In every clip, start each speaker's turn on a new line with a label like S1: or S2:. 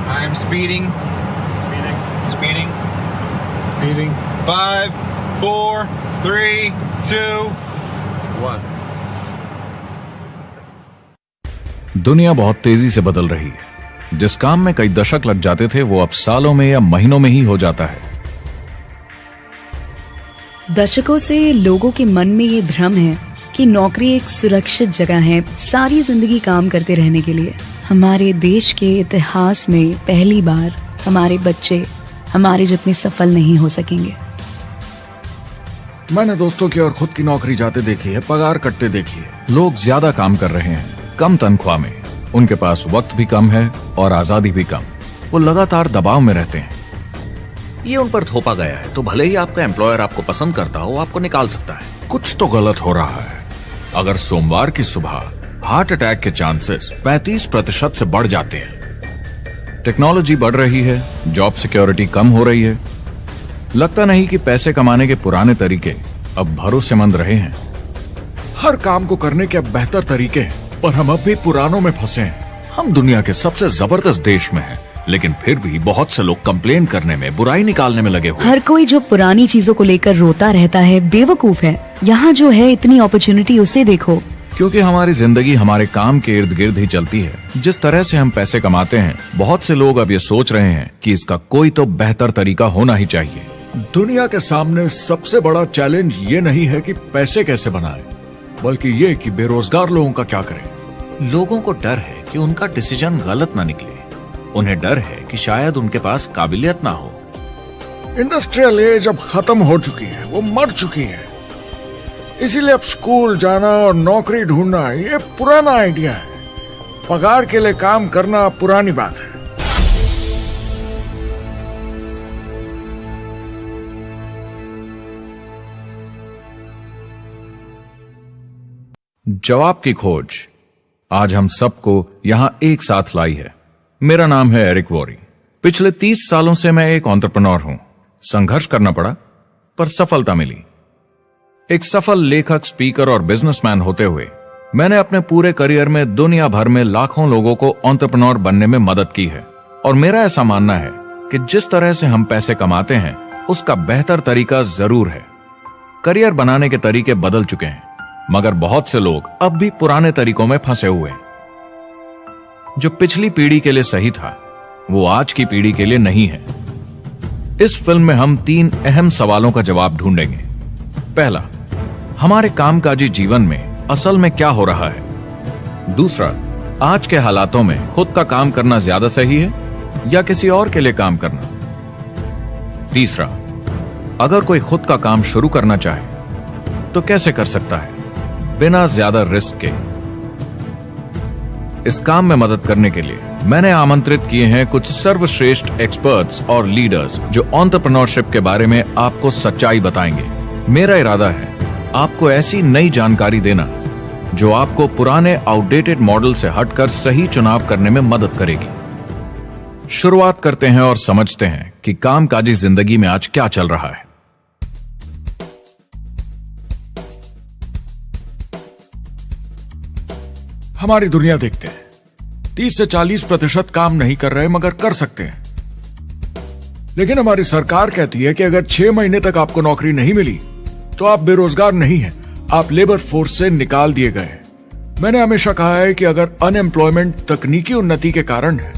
S1: I am speeding. Speeding. 5, 4, 3, 2, 1.
S2: दुनिया बहुत तेजी से बदल रही है। जिस काम में कई दशक लग जाते थे वो अब सालों में या महीनों में ही हो जाता है।
S3: दशकों से लोगों के मन में ये भ्रम है कि नौकरी एक सुरक्षित जगह है सारी जिंदगी काम करते रहने के लिए। हमारे देश के इतिहास में पहली बार हमारे बच्चे हमारे जितने सफल नहीं हो सकेंगे।
S2: मैंने दोस्तों की और खुद की नौकरी जाते देखी है, पगार कटते देखी है। लोग ज्यादा काम कर रहे हैं कम तनख्वाह में, उनके पास वक्त भी कम है और आजादी भी कम। वो लगातार दबाव में रहते हैं।
S4: ये उन पर थोपा गया है तो भले ही आपका एम्प्लॉयर आपको पसंद करता हो, आपको निकाल सकता है।
S2: कुछ तो गलत हो रहा है। अगर सोमवार की सुबह हार्ट अटैक के चांसेस 35% से बढ़ जाते हैं। टेक्नोलॉजी बढ़ रही है, जॉब सिक्योरिटी कम हो रही है। लगता नहीं कि पैसे कमाने के पुराने तरीके अब भरोसेमंद रहे हैं। हर काम को करने के अब बेहतर तरीके हैं, पर हम अब भी पुरानों में फंसे हैं। हम दुनिया के सबसे जबरदस्त देश में हैं, लेकिन फिर भी बहुत से लोग कंप्लेन करने में, बुराई निकालने में लगे हुए।
S3: हर कोई जो पुरानी चीजों को लेकर रोता रहता है बेवकूफ है। यहाँ जो है इतनी अपॉर्चुनिटी उसे देखो।
S2: क्योंकि हमारी जिंदगी हमारे काम के इर्द गिर्द ही चलती है। जिस तरह से हम पैसे कमाते हैं, बहुत से लोग अब ये सोच रहे हैं कि इसका कोई तो बेहतर तरीका होना ही चाहिए। दुनिया के सामने सबसे बड़ा चैलेंज ये नहीं है कि पैसे कैसे बनाएं, बल्कि ये कि बेरोजगार लोगों का क्या करें।
S4: लोगों को डर है कि उनका डिसीजन गलत ना निकले। उन्हें डर है कि शायद उनके पास काबिलियत ना हो।
S5: इंडस्ट्रियल एज अब खत्म हो चुकी है, वो मर चुकी है। इसीलिए अब स्कूल जाना और नौकरी ढूंढना ये पुराना आइडिया है। पगार के लिए काम करना पुरानी बात है।
S2: जवाब की खोज आज हम सबको यहां एक साथ लाई है। मेरा नाम है एरिक वॉरी। पिछले 30 सालों से मैं एक एंटरप्रेन्योर हूं। संघर्ष करना पड़ा पर सफलता मिली। एक सफल लेखक, स्पीकर और बिजनेसमैन होते हुए मैंने अपने पूरे करियर में दुनिया भर में लाखों लोगों को एंटरप्रेन्योर बनने में मदद की है। और मेरा ऐसा मानना है कि जिस तरह से हम पैसे कमाते हैं उसका बेहतर तरीका जरूर है। करियर बनाने के तरीके बदल चुके हैं, मगर बहुत से लोग अब भी पुराने तरीकों में फंसे हुए हैं। जो पिछली पीढ़ी के लिए सही था वो आज की पीढ़ी के लिए नहीं है। इस फिल्म में हम 3 अहम सवालों का जवाब ढूंढेंगे। पहला, हमारे कामकाजी जीवन में असल में क्या हो रहा है। दूसरा, आज के हालातों में खुद का काम करना ज्यादा सही है या किसी और के लिए काम करना। तीसरा, अगर कोई खुद का काम शुरू करना चाहे तो कैसे कर सकता है बिना ज्यादा रिस्क के। इस काम में मदद करने के लिए मैंने आमंत्रित किए हैं कुछ सर्वश्रेष्ठ एक्सपर्ट्स और लीडर्स जो एंटरप्रेन्योरशिप के बारे में आपको सच्चाई बताएंगे। मेरा इरादा है आपको ऐसी नई जानकारी देना जो आपको पुराने आउटडेटेड मॉडल से हटकर सही चुनाव करने में मदद करेगी। शुरुआत करते हैं और समझते हैं कि कामकाजी जिंदगी में आज क्या चल रहा है।
S5: हमारी दुनिया देखते हैं, 30 से 40% काम नहीं कर रहे मगर कर सकते हैं। लेकिन हमारी सरकार कहती है कि अगर 6 महीने तक आपको नौकरी नहीं मिली तो आप बेरोजगार नहीं हैं, आप लेबर फोर्स से निकाल दिए गए। मैंने हमेशा कहा है कि अगर अनएम्प्लॉयमेंट तकनीकी उन्नति के कारण है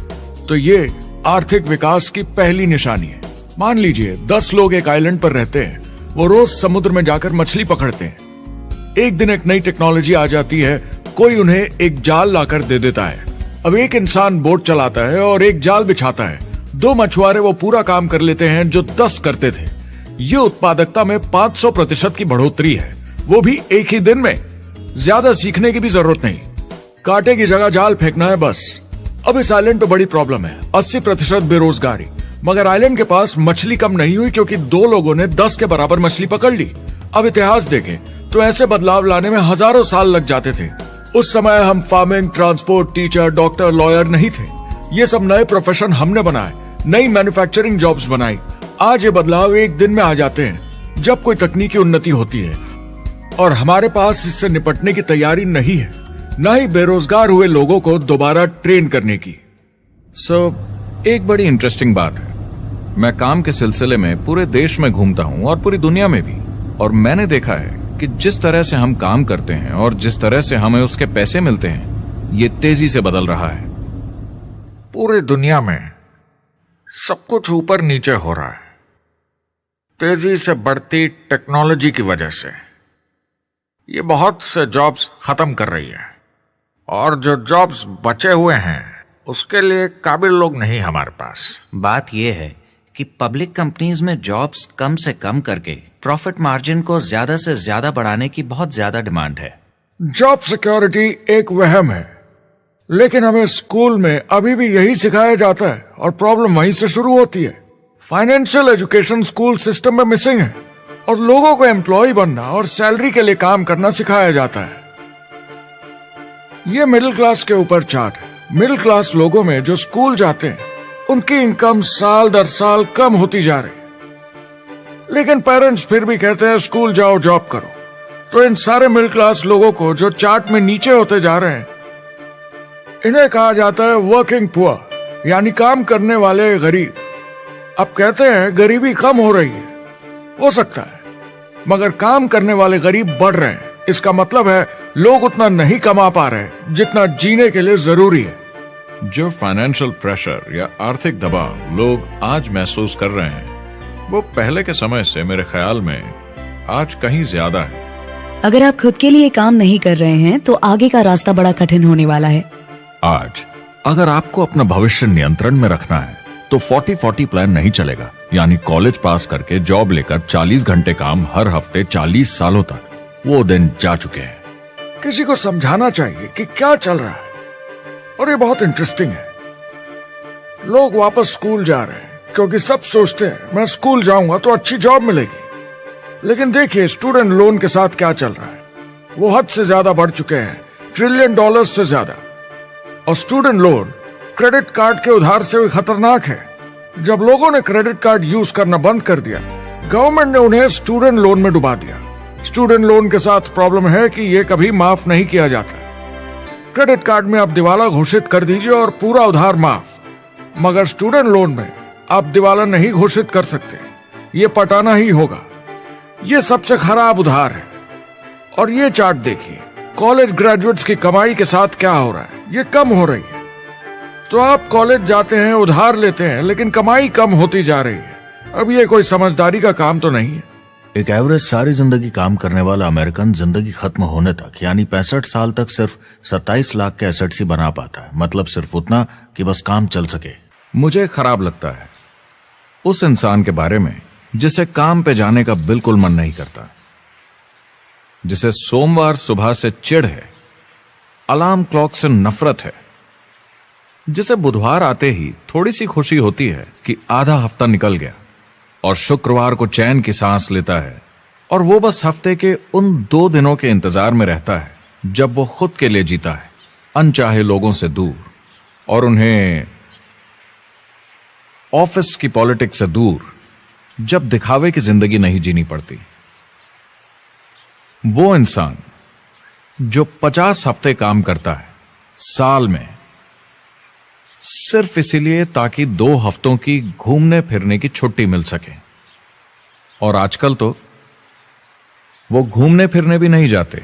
S5: तो ये आर्थिक विकास की पहली निशानी है। मान लीजिए 10 लोग एक आइलैंड पर रहते हैं, वो रोज समुद्र में जाकर मछली पकड़ते हैं। एक दिन एक नई टेक्नोलॉजी आ जाती है, कोई उन्हें एक जाल लाकर दे देता है। अब एक इंसान बोट चलाता है और एक जाल बिछाता है। 2 मछुआरे वो पूरा काम कर लेते हैं जो 10 करते थे। ये उत्पादकता में 500% की बढ़ोतरी है, वो भी एक ही दिन में। ज्यादा सीखने की भी जरूरत नहीं, कांटे की जगह जाल फेंकना है बस। अब इस आइलैंड पे बड़ी प्रॉब्लम है, 80% बेरोजगारी। मगर आइलैंड के पास मछली कम नहीं हुई क्योंकि 2 लोगों ने 10 के बराबर मछली पकड़ ली। अब इतिहास देखें तो ऐसे बदलाव लाने में हजारों साल लग जाते थे। उस समय हम farming, transport, teacher, doctor, lawyer नहीं थे। ये सब नए प्रोफेशन हमने बनाए, नई मैन्युफैक्चरिंग जॉब्स बनाई। आज ये बदलाव एक दिन में आ जाते हैं जब कोई तकनीकी उन्नति होती है, और हमारे पास इससे निपटने की तैयारी नहीं है, न ही बेरोजगार हुए लोगों को दोबारा ट्रेन करने की।
S2: एक बड़ी इंटरेस्टिंग बात है, मैं काम के सिलसिले में पूरे देश में घूमता हूं और पूरी दुनिया में भी, और मैंने देखा है कि जिस तरह से हम काम करते हैं और जिस तरह से हमें उसके पैसे मिलते हैं, ये तेजी से बदल रहा है।
S5: पूरी दुनिया में सब कुछ ऊपर नीचे हो रहा है, तेजी से बढ़ती टेक्नोलॉजी की वजह से। ये बहुत से जॉब्स खत्म कर रही है, और जो जॉब्स बचे हुए हैं उसके लिए काबिल लोग नहीं हमारे पास।
S4: बात यह है कि पब्लिक कंपनीज में जॉब्स कम से कम करके प्रॉफिट मार्जिन को ज्यादा से ज्यादा बढ़ाने की बहुत ज्यादा डिमांड है।
S5: जॉब सिक्योरिटी एक वहम है, लेकिन हमें स्कूल में अभी भी यही सिखाया जाता है और प्रॉब्लम वहीं से शुरू होती है। फाइनेंशियल एजुकेशन स्कूल सिस्टम में मिसिंग है, और लोगों को एम्प्लॉय बनना और सैलरी के लिए काम करना सिखाया जाता है। ये मिडिल क्लास के ऊपर चार्ट है। मिडिल क्लास लोगों में जो स्कूल जाते हैं उनकी इनकम साल दर साल कम होती जा रही, लेकिन पेरेंट्स फिर भी कहते हैं स्कूल जाओ, जॉब करो। तो इन सारे मिडिल क्लास लोगों को जो चार्ट में नीचे होते जा रहे हैं, इन्हें कहा जाता है वर्किंग पुअर, यानी काम करने वाले गरीब। अब कहते हैं गरीबी कम हो रही है, हो सकता है, मगर काम करने वाले गरीब बढ़ रहे हैं। इसका मतलब है लोग उतना नहीं कमा पा रहे जितना जीने के लिए जरूरी है।
S2: जो फाइनेंशियल प्रेशर या आर्थिक दबाव लोग आज महसूस कर रहे हैं, वो पहले के समय से मेरे ख्याल में आज कहीं ज्यादा है।
S3: अगर आप खुद के लिए काम नहीं कर रहे हैं तो आगे का रास्ता बड़ा कठिन होने वाला है।
S2: आज अगर आपको अपना भविष्य नियंत्रण में रखना है तो 40-40 प्लान नहीं चलेगा, यानी कॉलेज पास करके जॉब लेकर 40 घंटे काम हर हफ्ते 40 सालों तक, वो दिन जा चुके हैं।
S5: किसी को समझाना चाहिए कि क्या चल रहा है, और ये बहुत इंटरेस्टिंग है। लोग वापस स्कूल जा रहे हैं क्योंकि सब सोचते हैं मैं स्कूल जाऊंगा तो अच्छी जॉब मिलेगी। लेकिन देखिए स्टूडेंट लोन के साथ क्या चल रहा है, वो हद से ज्यादा बढ़ चुके हैं, $1 ट्रिलियन से ज्यादा। और स्टूडेंट लोन क्रेडिट कार्ड के उधार से भी खतरनाक है। जब लोगों ने क्रेडिट कार्ड यूज करना बंद कर दिया, गवर्नमेंट ने उन्हें स्टूडेंट लोन में डुबा दिया। स्टूडेंट लोन के साथ प्रॉब्लम है कि ये कभी माफ नहीं किया जाता। क्रेडिट कार्ड में आप दिवाला घोषित कर दीजिए और पूरा उधार माफ, मगर स्टूडेंट लोन में आप दिवाला नहीं घोषित कर सकते, ये पटाना ही होगा। ये सबसे खराब उधार है। और ये चार्ट देखिए, कॉलेज ग्रेजुएट्स की कमाई के साथ क्या हो रहा है, ये कम हो रही है। तो आप कॉलेज जाते हैं, उधार लेते हैं, लेकिन कमाई कम होती जा रही है। अब ये कोई समझदारी का काम तो नहीं है।
S4: एक एवरेज सारी जिंदगी काम करने वाला अमेरिकन जिंदगी खत्म होने तक, यानी 65 साल तक सिर्फ 27 लाख के एसेट्स ही बना पाता है। मतलब सिर्फ उतना कि बस काम चल सके।
S2: मुझे खराब लगता है उस इंसान के बारे में जिसे काम पे जाने का बिल्कुल मन नहीं करता, जिसे सोमवार सुबह से चिढ़ है, अलार्म क्लॉक से नफरत है, जिसे बुधवार आते ही थोड़ी सी खुशी होती है कि आधा हफ्ता निकल गया, और शुक्रवार को चैन की सांस लेता है, और वो बस हफ्ते के उन 2 दिनों के इंतजार में रहता है जब वो खुद के लिए जीता है, अनचाहे लोगों से दूर, और उन्हें ऑफिस की पॉलिटिक्स से दूर, जब दिखावे की जिंदगी नहीं जीनी पड़ती। वो इंसान जो 50 हफ्ते काम करता है साल में, सिर्फ इसीलिए ताकि 2 हफ्तों की घूमने फिरने की छुट्टी मिल सके। और आजकल तो वो घूमने फिरने भी नहीं जाते।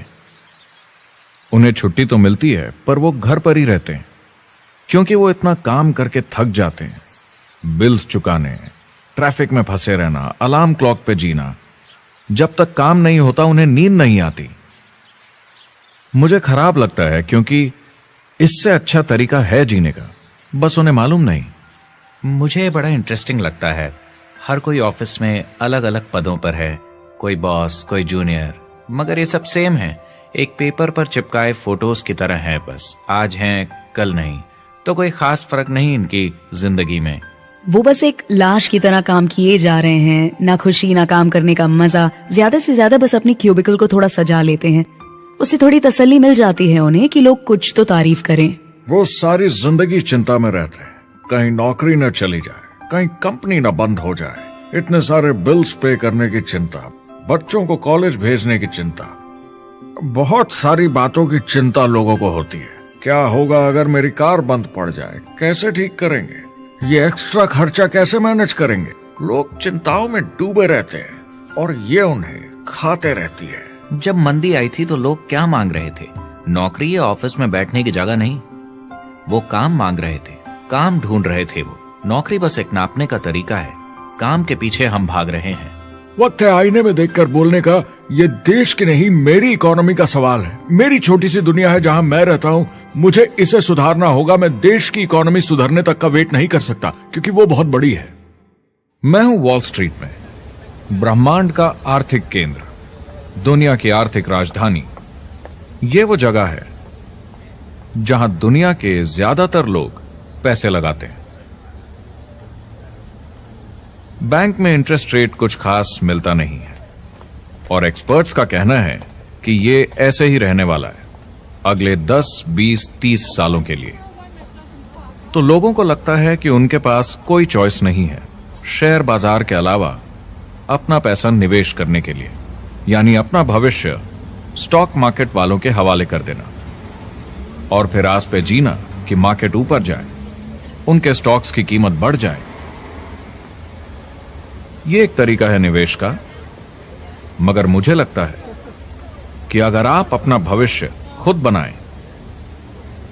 S2: उन्हें छुट्टी तो मिलती है पर वो घर पर ही रहते हैं, क्योंकि वो इतना काम करके थक जाते हैं। बिल्स चुकाने, ट्रैफिक में फंसे रहना, अलार्म क्लॉक पे जीना, जब तक काम नहीं होता उन्हें नींद नहीं आती। मुझे खराब लगता है क्योंकि इससे अच्छा तरीका है जीने का, बस उन्हें मालूम नहीं।
S4: मुझे बड़ा इंटरेस्टिंग लगता है, हर कोई ऑफिस में अलग अलग पदों पर है, कोई बॉस, कोई जूनियर, मगर ये सब सेम है, एक पेपर पर चिपकाए फोटोज की तरह है। बस आज हैं कल नहीं, तो कोई खास फर्क नहीं इनकी जिंदगी में।
S3: वो बस एक लाश की तरह काम किए जा रहे हैं, ना खुशी ना काम करने का मजा, ज्यादा से ज्यादा बस अपनी क्यूबिकल को थोड़ा सजा लेते हैं, उससे थोड़ी तसल्ली मिल जाती है उन्हें कि लोग कुछ तो तारीफ करें।
S5: वो सारी जिंदगी चिंता में रहते हैं, कहीं नौकरी न चली जाए, कहीं कंपनी न बंद हो जाए, इतने सारे बिल्स पे करने की चिंता, बच्चों को कॉलेज भेजने की चिंता, बहुत सारी बातों की चिंता लोगों को होती है। क्या होगा अगर मेरी कार बंद पड़ जाए, कैसे ठीक करेंगे, ये एक्स्ट्रा खर्चा कैसे मैनेज करेंगे? लोग चिंताओं में डूबे रहते हैं और ये उन्हें खाते रहती है।
S4: जब मंदी आई थी तो लोग क्या मांग रहे थे? नौकरी या ऑफिस में बैठने की जगह नहीं, वो काम मांग रहे थे, काम ढूंढ रहे थे। वो नौकरी बस एक नापने का तरीका है, काम के पीछे हम भाग रहे हैं।
S5: वक्त है आईने में देखकर बोलने का। ये देश की नहीं, मेरी इकोनॉमी का सवाल है। मेरी छोटी सी दुनिया है जहां मैं रहता हूं, मुझे इसे सुधारना होगा। मैं देश की इकोनॉमी सुधरने तक का वेट नहीं कर सकता, क्योंकि वो बहुत बड़ी है।
S2: मैं हूं वॉल स्ट्रीट में, ब्रह्मांड का आर्थिक केंद्र, दुनिया की आर्थिक राजधानी। ये वो जगह है जहां दुनिया के ज्यादातर लोग पैसे लगाते हैं। बैंक में इंटरेस्ट रेट कुछ खास मिलता नहीं है और एक्सपर्ट्स का कहना है कि ये ऐसे ही रहने वाला है अगले 10, 20, 30 सालों के लिए। तो लोगों को लगता है कि उनके पास कोई चॉइस नहीं है शेयर बाजार के अलावा अपना पैसा निवेश करने के लिए, यानी अपना भविष्य स्टॉक मार्केट वालों के हवाले कर देना और फिर आस पे जीना कि मार्केट ऊपर जाए, उनके स्टॉक्स की कीमत बढ़ जाए। ये एक तरीका है निवेश का, मगर मुझे लगता है कि अगर आप अपना भविष्य खुद बनाएं,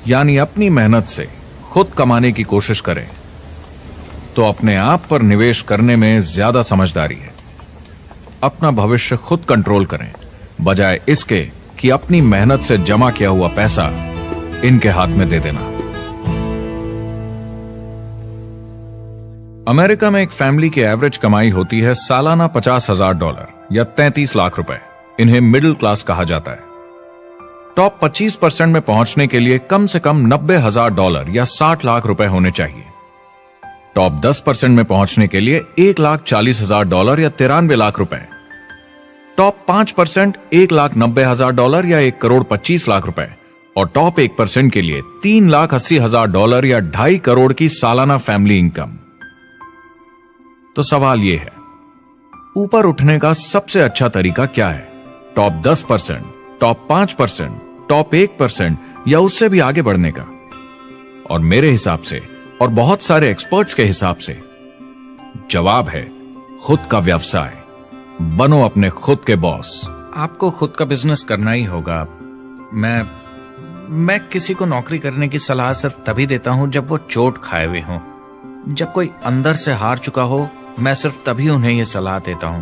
S2: यानी अपनी मेहनत से खुद कमाने की कोशिश करें, तो अपने आप पर निवेश करने में ज्यादा समझदारी है। अपना भविष्य खुद कंट्रोल करें, बजाय इसके कि अपनी मेहनत से जमा किया हुआ पैसा इनके हाथ में दे देना। अमेरिका में एक फैमिली की एवरेज कमाई होती है सालाना $50,000 या 33 लाख रुपए। इन्हें मिडिल क्लास कहा जाता है। टॉप 25% में पहुंचने के लिए कम से कम $90,000 या 60 लाख रुपए होने चाहिए। टॉप 10% में पहुंचने के लिए $1,40,000 या 93 लाख रुपए। टॉप 5% $1,90,000 या 1,25 लाख रुपए और टॉप 1% के लिए $3,80,000 या 2.5 करोड़ की सालाना फैमिली इनकम। तो सवाल यह है, ऊपर उठने का सबसे अच्छा तरीका क्या है? टॉप 10%, टॉप 5%, टॉप 1% या उससे भी आगे बढ़ने का? और मेरे हिसाब से और बहुत सारे एक्सपर्ट्स के हिसाब से जवाब है खुद का व्यवसाय। बनो अपने खुद के बॉस।
S4: आपको खुद का बिजनेस करना ही होगा। मैं किसी को नौकरी करने की सलाह सिर्फ तभी देता हूं जब वो चोट खाए हुए हों। जब कोई अंदर से हार चुका हो, मैं सिर्फ तभी उन्हें यह सलाह देता हूं।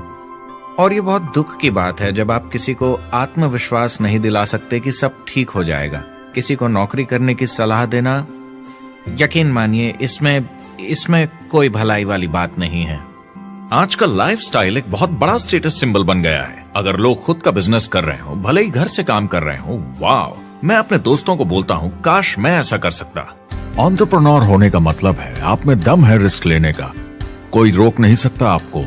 S4: और ये बहुत दुख की बात है जब आप किसी को आत्मविश्वास नहीं दिला सकते कि सब ठीक हो जाएगा। किसी को नौकरी करने की सलाह देना, यकीन मानिए, इसमें कोई भलाई वाली बात नहीं है।
S2: आजकल लाइफस्टाइल एक बहुत बड़ा स्टेटस सिंबल बन गया है। अगर लोग खुद का बिजनेस कर रहे हो, भले ही घर से काम कर रहे हो, वाह! मैं अपने दोस्तों को बोलता हूं, काश मैं ऐसा कर सकता।
S5: एंटरप्रेन्योर होने का मतलब है आप में दम है रिस्क लेने का। कोई रोक नहीं सकता आपको।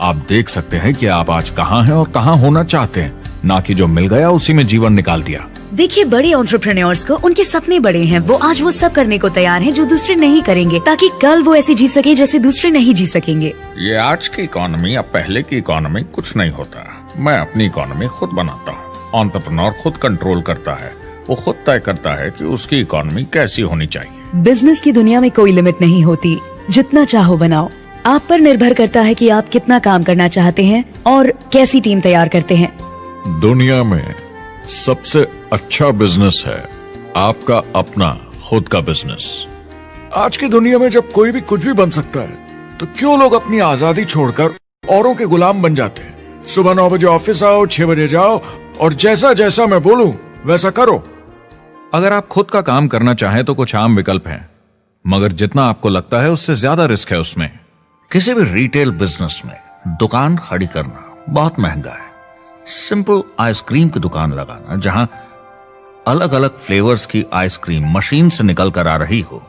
S5: आप देख सकते हैं कि आप आज कहां हैं और कहां होना चाहते हैं, ना कि जो मिल गया उसी में जीवन निकाल दिया।
S3: देखिए, बड़े एंटरप्रेन्योर्स को उनके सपने बड़े हैं। वो आज वो सब करने को तैयार हैं जो दूसरे नहीं करेंगे, ताकि कल वो ऐसे जी सके जैसे दूसरे नहीं जी सकेंगे।
S5: ये आज की इकोनॉमी या पहले की इकोनॉमी कुछ नहीं होता। मैं अपनी इकोनॉमी खुद बनाता हूँ। एंटरप्रेन्योर खुद कंट्रोल करता है। वो खुद तय करता है कि उसकी इकोनॉमी कैसी होनी चाहिए।
S3: बिजनेस की दुनिया में कोई लिमिट नहीं होती। जितना चाहो बनाओ। आप पर निर्भर करता है कि आप कितना काम करना चाहते हैं और कैसी टीम तैयार करते हैं।
S5: दुनिया में सबसे अच्छा बिजनेस है आपका अपना खुद का बिजनेस। आज की दुनिया में जब कोई भी कुछ भी बन सकता है, तो क्यों लोग अपनी आजादी छोड़कर औरों के गुलाम बन जाते हैं? सुबह 9 बजे ऑफिस आओ, 6 बजे जाओ और जैसा जैसा मैं बोलूं वैसा करो।
S2: अगर आप खुद का काम करना चाहें तो कुछ आम विकल्प हैं, मगर जितना आपको लगता है उससे ज्यादा रिस्क है उसमें।
S5: किसी भी रिटेल बिजनेस में दुकान खड़ी करना बहुत महंगा है। सिंपल आइसक्रीम की दुकान लगाना जहां अलग अलग फ्लेवर्स की आइसक्रीम मशीन से निकल कर आ रही हो,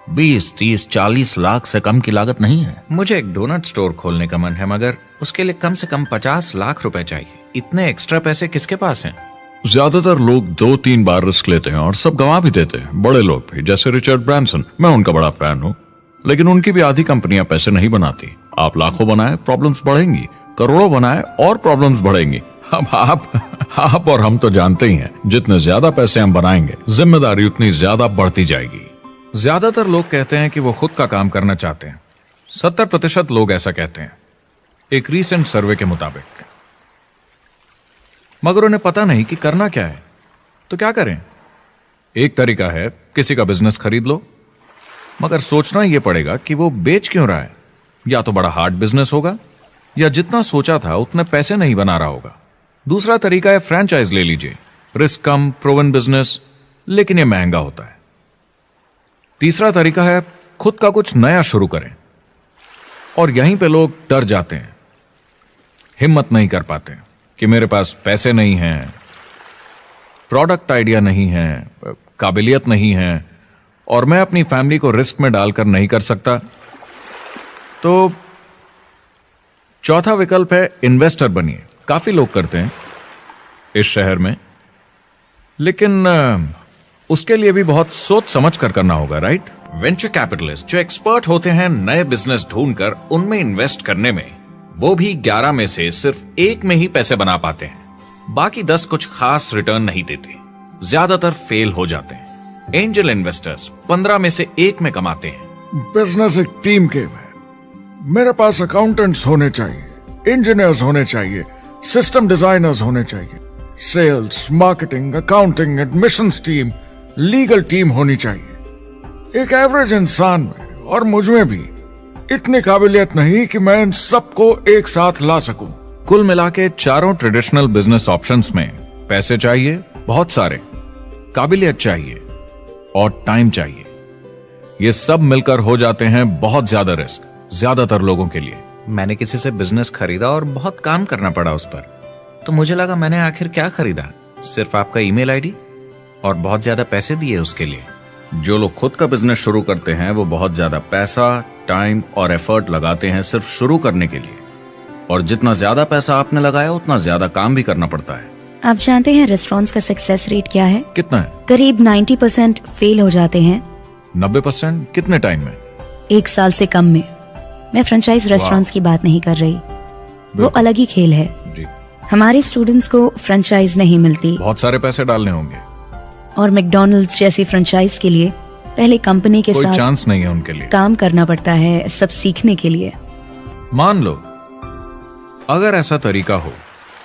S5: 20, 30, 40 लाख से कम की लागत नहीं है।
S4: मुझे एक डोनट स्टोर खोलने का मन है, मगर उसके लिए कम से कम 50 लाख रुपए चाहिए। इतने एक्स्ट्रा पैसे किसके पास हैं?
S5: ज्यादातर लोग 2-3 बार रिस्क लेते हैं और सब गंवा भी देते हैं। बड़े लोग भी, जैसे रिचर्ड ब्रांसन। मैं उनका बड़ा फैन हूं, लेकिन उनकी भी आधी कंपनियां पैसे नहीं बनाती। आप लाखों बनाए, प्रॉब्लम्स बढ़ेंगी। करोड़ों बनाए और प्रॉब्लम्स बढ़ेंगी। अब आप और हम तो जानते ही हैं, जितने ज्यादा पैसे हम बनाएंगे, जिम्मेदारी उतनी ज्यादा बढ़ती जाएगी।
S2: ज्यादातर लोग कहते हैं कि वो खुद का काम करना चाहते हैं। 70% लोग ऐसा कहते हैं, एक रीसेंट सर्वे के मुताबिक। मगर उन्हें पता नहीं कि करना क्या है। तो क्या करें? एक तरीका है किसी का बिजनेस खरीद लो, मगर सोचना यह पड़ेगा कि वो बेच क्यों रहा है। या तो बड़ा हार्ड बिजनेस होगा, या जितना सोचा था उतने पैसे नहीं बना रहा होगा। दूसरा तरीका है फ्रेंचाइज ले लीजिए, रिस्क कम, प्रूवन बिजनेस, लेकिन यह महंगा होता है। तीसरा तरीका है खुद का कुछ नया शुरू करें, और यहीं पे लोग डर जाते हैं, हिम्मत नहीं कर पाते कि मेरे पास पैसे नहीं हैं, प्रोडक्ट आइडिया नहीं है, काबिलियत नहीं है, और मैं अपनी फैमिली को रिस्क में डालकर नहीं कर सकता। तो चौथा विकल्प है इन्वेस्टर बनिए। काफी लोग करते हैं इस शहर में, लेकिन उसके लिए भी बहुत सोच समझ कर करना होगा, राइट? वेंचर कैपिटलिस्ट जो एक्सपर्ट होते हैं नए बिजनेस ढूंढकर उनमें इन्वेस्ट करने में, वो भी 11 में से सिर्फ 1 में ही पैसे बना पाते हैं। बाकी 10 कुछ खास रिटर्न नहीं देते, ज्यादातर फेल हो जाते हैं। एंजल इन्वेस्टर्स 15 में से 1 में कमाते हैं।
S5: बिजनेस एक टीम गेम है। मेरे पास अकाउंटेंट्स होने चाहिए, इंजीनियर्स होने चाहिए, सिस्टम डिजाइनर्स होने चाहिए, sales, marketing, accounting, admissions team, legal team होनी चाहिए। एक एवरेज इंसान में और मुझ में भी इतनी काबिलियत नहीं कि मैं इन सबको एक साथ ला सकूं।
S2: कुल मिला के चारों ट्रेडिशनल बिजनेस ऑप्शंस में पैसे चाहिए बहुत सारे, काबिलियत चाहिए और टाइम चाहिए। ये सब मिलकर हो जाते हैं बहुत ज्यादा रिस्क ज्यादातर लोगों के लिए।
S4: मैंने किसी से बिजनेस खरीदा और बहुत काम करना पड़ा उस पर, तो मुझे लगा मैंने आखिर क्या खरीदा, सिर्फ आपका ईमेल आईडी, और बहुत ज्यादा पैसे दिए उसके लिए।
S2: जो लोग खुद का बिजनेस शुरू करते हैं वो बहुत ज्यादा पैसा, टाइम और एफर्ट लगाते हैं सिर्फ शुरू करने के लिए, और जितना ज्यादा पैसा आपने लगाया उतना ज्यादा काम भी करना पड़ता है।
S3: आप जानते हैं रेस्टोरेंट्स का सक्सेस रेट क्या है?
S2: कितना है?
S3: करीब 90% फेल हो जाते हैं।
S2: 90% कितने टाइम में?
S3: 1 साल से कम में। मैं फ्रेंचाइज रेस्टोरेंट्स की बात नहीं कर रही, वो अलग ही खेल है।
S2: जी।
S3: हमारे स्टूडेंट्स को फ्रेंचाइज नहीं मिलती,
S2: बहुत सारे पैसे डालने होंगे,
S3: और मैकडॉनल्ड्स जैसी फ्रेंचाइज के लिए पहले कंपनी के
S2: कोई
S3: साथ
S2: चांस नहीं है उनके लिए।
S3: काम करना पड़ता है सब सीखने के लिए।
S2: मान लो अगर ऐसा तरीका हो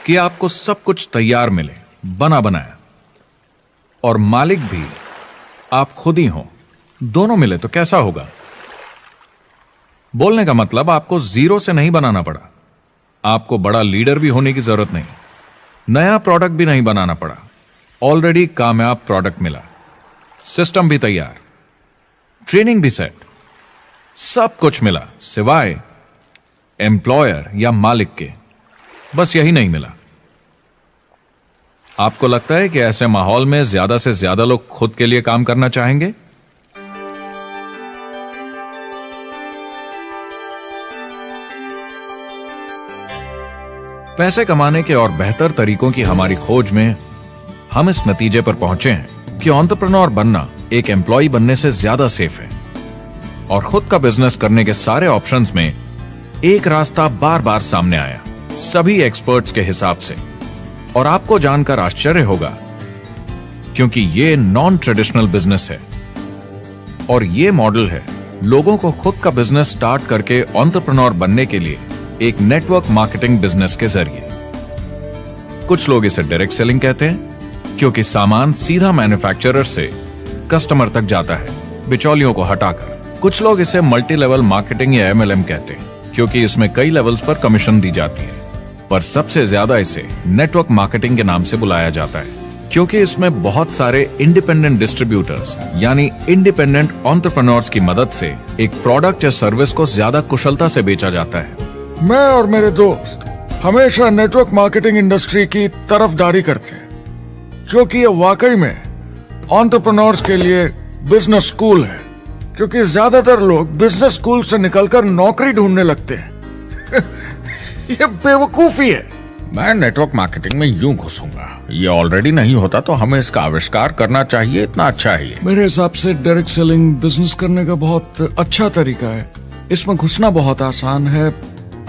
S2: कि आपको सब कुछ तैयार मिले, बना बनाया, और मालिक भी आप खुद ही हो, दोनों मिले, तो कैसा होगा? बोलने का मतलब आपको जीरो से नहीं बनाना पड़ा, आपको बड़ा लीडर भी होने की जरूरत नहीं, नया प्रोडक्ट भी नहीं बनाना पड़ा, ऑलरेडी कामयाब प्रोडक्ट मिला, सिस्टम भी तैयार, ट्रेनिंग भी सेट, सब कुछ मिला सिवाय एम्प्लॉयर या मालिक के। बस यही नहीं मिला। आपको लगता है कि ऐसे माहौल में ज्यादा से ज्यादा लोग खुद के लिए काम करना चाहेंगे? पैसे कमाने के और बेहतर तरीकों की हमारी खोज में हम इस नतीजे पर पहुंचे हैं कि एंटरप्रेन्योर बनना एक एम्प्लॉय बनने से ज्यादा सेफ है, और खुद का बिजनेस करने के सारे ऑप्शंस में एक रास्ता बार बार सामने आया, सभी एक्सपर्ट्स के हिसाब से। और आपको जानकर आश्चर्य होगा, क्योंकि ये नॉन ट्रेडिशनल बिजनेस है, और ये मॉडल है लोगों को खुद का बिजनेस स्टार्ट करके एंटरप्रेन्योर बनने के लिए एक नेटवर्क मार्केटिंग बिजनेस के जरिए। कुछ लोग इसे डायरेक्ट सेलिंग कहते हैं, क्योंकि सामान सीधा मैन्युफैक्चरर से कस्टमर तक जाता है बिचौलियों को हटाकर। कुछ लोग इसे मल्टी लेवल मार्केटिंग या MLM कहते हैं, क्योंकि इसमें कई लेवल्स पर कमीशन दी जाती है, पर सबसे ज्यादा इसे नेटवर्क मार्केटिंग के नाम से बुलाया जाता है, क्योंकि इसमें बहुत सारे इंडिपेंडेंट डिस्ट्रीब्यूटर्स यानी इंडिपेंडेंट एंटरप्रेन्योर्स की मदद से एक प्रोडक्ट या सर्विस को ज्यादा कुशलता से बेचा जाता है।
S5: मैं और मेरे दोस्त हमेशा नेटवर्क मार्केटिंग इंडस्ट्री की तरफदारी करते हैं, क्योंकि ये वाकई में एंटरप्रेन्योर्स के लिए बिजनेस स्कूल है। क्योंकि ज्यादातर लोग बिजनेस स्कूल से निकलकर नौकरी ढूंढने लगते हैं। ये बेवकूफी है।
S2: मैं नेटवर्क मार्केटिंग में यूं घुसूंगा, ये ऑलरेडी नहीं होता तो हमें इसका आविष्कार करना चाहिए, इतना अच्छा है ये।
S5: मेरे हिसाब से डायरेक्ट सेलिंग बिजनेस करने का बहुत अच्छा तरीका है। इसमें घुसना बहुत आसान है।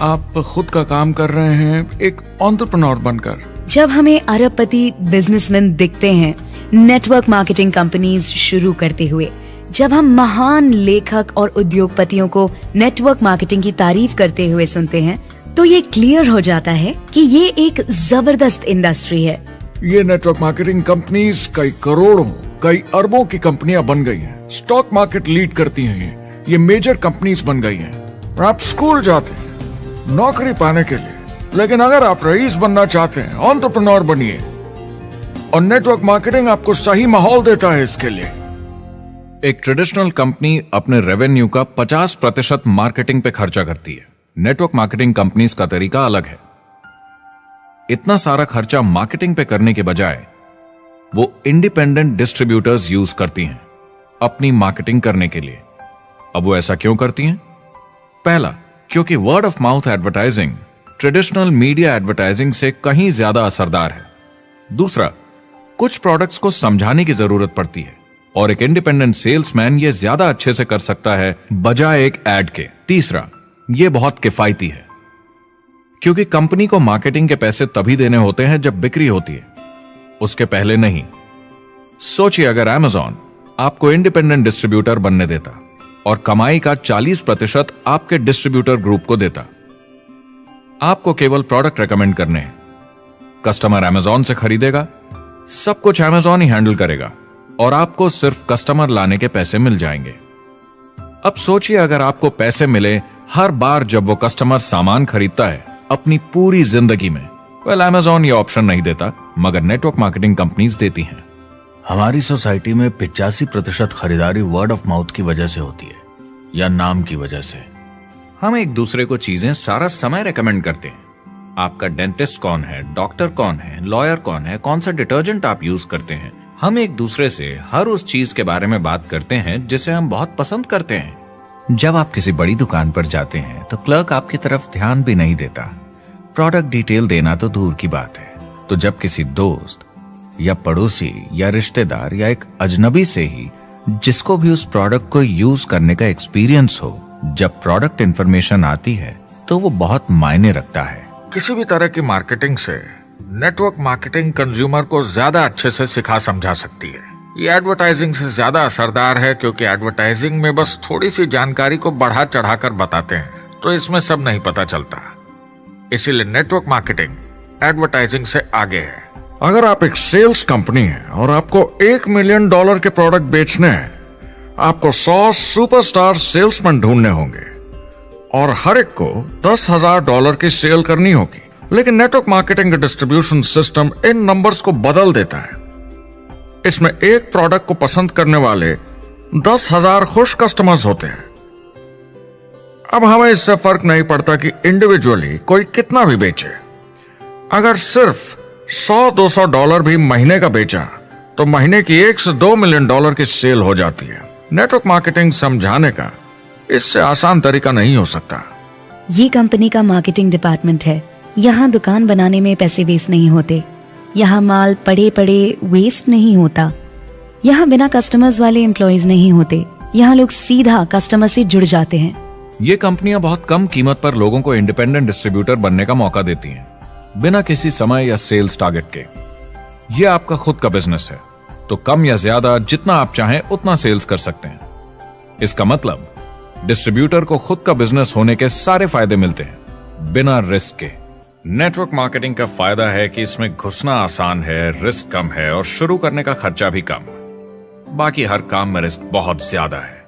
S5: आप खुद का काम कर रहे हैं एक एंटरप्रेन्योर बनकर।
S3: जब हमें अरबपति बिजनेसमैन दिखते हैं नेटवर्क मार्केटिंग कंपनीज शुरू करते हुए, जब हम महान लेखक और उद्योगपतियों को नेटवर्क मार्केटिंग की तारीफ करते हुए सुनते हैं तो ये क्लियर हो जाता है कि ये एक जबरदस्त इंडस्ट्री है।
S5: ये नेटवर्क मार्केटिंग कंपनीज कई करोड़ों, कई अरबों की कंपनियां बन गई हैं। स्टॉक मार्केट लीड करती हैं ये मेजर कंपनीज बन गई हैं। आप स्कूल जाते हैं नौकरी पाने के लिए, लेकिन अगर आप रईस बनना चाहते हैं, एंटरप्रेन्योर बनिए, और नेटवर्क मार्केटिंग आपको सही माहौल देता है इसके लिए।
S2: एक ट्रेडिशनल कंपनी अपने रेवेन्यू का 50% मार्केटिंग पे खर्चा करती है। नेटवर्क मार्केटिंग कंपनीज का तरीका अलग है। इतना सारा खर्चा मार्केटिंग पे करने के बजाय वो इंडिपेंडेंट डिस्ट्रीब्यूटर्स यूज करती हैं अपनी मार्केटिंग करने के लिए। अब वो ऐसा क्यों करती हैं? पहला, क्योंकि word of mouth advertising traditional media advertising से कहीं ज्यादा असरदार है। दूसरा, कुछ प्रोडक्ट्स को समझाने की जरूरत पड़ती है और एक इंडिपेंडेंट सेल्समैन ये ज्यादा अच्छे से कर सकता है बजाय एक एड के। तीसरा, ये बहुत किफायती है क्योंकि कंपनी को मार्केटिंग के पैसे तभी देने होते हैं जब बिक्री होती है, उसके पहले नहीं। सोचिए अगर Amazon आपको इंडिपेंडेंट डिस्ट्रीब्यूटर बनने देता और कमाई का 40% आपके डिस्ट्रीब्यूटर ग्रुप को देता। आपको केवल प्रोडक्ट रेकमेंड करने हैं, कस्टमर Amazon से खरीदेगा, सब कुछ Amazon ही हैंडल करेगा और आपको सिर्फ कस्टमर लाने के पैसे मिल जाएंगे। अब सोचिए अगर आपको पैसे मिले हर बार जब वो कस्टमर सामान खरीदता है अपनी पूरी जिंदगी में। Amazon ये ऑप्शन नहीं देता, मगर नेटवर्क मार्केटिंग कंपनीज देती हैं।
S4: हमारी सोसाइटी में 85% खरीदारी वर्ड ऑफ माउथ की वजह से होती है या नाम की वजह से।
S2: हम एक दूसरे को चीजें सारा समय रेकमेंड करते हैं। आपका डेंटिस्ट कौन है, डॉक्टर कौन है, लॉयर कौन है, कौन सा डिटर्जेंट आप यूज करते हैं। हम एक दूसरे से हर उस चीज के बारे में बात करते हैं जिसे हम बहुत पसंद करते हैं।
S4: जब आप किसी बड़ी दुकान पर जाते हैं तो क्लर्क आपकी तरफ ध्यान भी नहीं देता, प्रोडक्ट डिटेल देना तो दूर की बात है। तो जब किसी दोस्त या पड़ोसी या रिश्तेदार या एक अजनबी से ही जिसको भी उस प्रोडक्ट को यूज करने का एक्सपीरियंस हो, जब प्रोडक्ट इंफॉर्मेशन आती है तो वो बहुत मायने रखता है।
S5: किसी भी तरह की मार्केटिंग से नेटवर्क मार्केटिंग कंज्यूमर को ज्यादा अच्छे से सिखा समझा सकती है। ये एडवर्टाइजिंग से ज्यादा असरदार है क्योंकि एडवर्टाइजिंग में बस थोड़ी सी जानकारी को बढ़ा चढ़ाकर बताते हैं, तो इसमें सब नहीं पता चलता। इसीलिए नेटवर्क मार्केटिंग एडवर्टाइजिंग से आगे है। अगर आप एक सेल्स कंपनी है और आपको $1 मिलियन के प्रोडक्ट बेचने हैं, आपको 100 सुपरस्टार सेल्समैन ढूंढने होंगे और हर एक को $10,000 की सेल करनी होगी। लेकिन नेटवर्क मार्केटिंग का डिस्ट्रीब्यूशन सिस्टम इन नंबर्स को बदल देता है। इसमें एक प्रोडक्ट को पसंद करने वाले 10,000 खुश कस्टमर्स होते हैं। अब हमें इससे फर्क नहीं पड़ता कि इंडिविजुअली कोई कितना भी बेचे। अगर सिर्फ $100-200 भी महीने का बेचा तो महीने की $1 से $2 मिलियन की सेल हो जाती है। नेटवर्क मार्केटिंग समझाने का इससे आसान तरीका नहीं हो सकता।
S3: ये कंपनी का मार्केटिंग डिपार्टमेंट है। यहाँ दुकान बनाने में पैसे वेस्ट नहीं होते, यहाँ माल पड़े पड़े वेस्ट नहीं होता, यहाँ बिना कस्टमर्स वाले एम्प्लॉयज नहीं होते, यहाँ लोग सीधा कस्टमर से जुड़ जाते हैं।
S2: ये कंपनियां बहुत कम कीमत पर लोगों को इंडिपेंडेंट डिस्ट्रीब्यूटर बनने का मौका देती हैं, बिना किसी समय या सेल्स टारगेट के। ये आपका खुद का बिजनेस है, तो कम या ज्यादा जितना आप चाहें उतना सेल्स कर सकते हैं। इसका मतलब डिस्ट्रीब्यूटर को खुद का बिजनेस होने के सारे फायदे मिलते हैं बिना रिस्क के। नेटवर्क मार्केटिंग का फायदा है कि इसमें घुसना आसान है, रिस्क कम है और शुरू करने का खर्चा भी कम। बाकी हर काम में रिस्क बहुत ज्यादा है।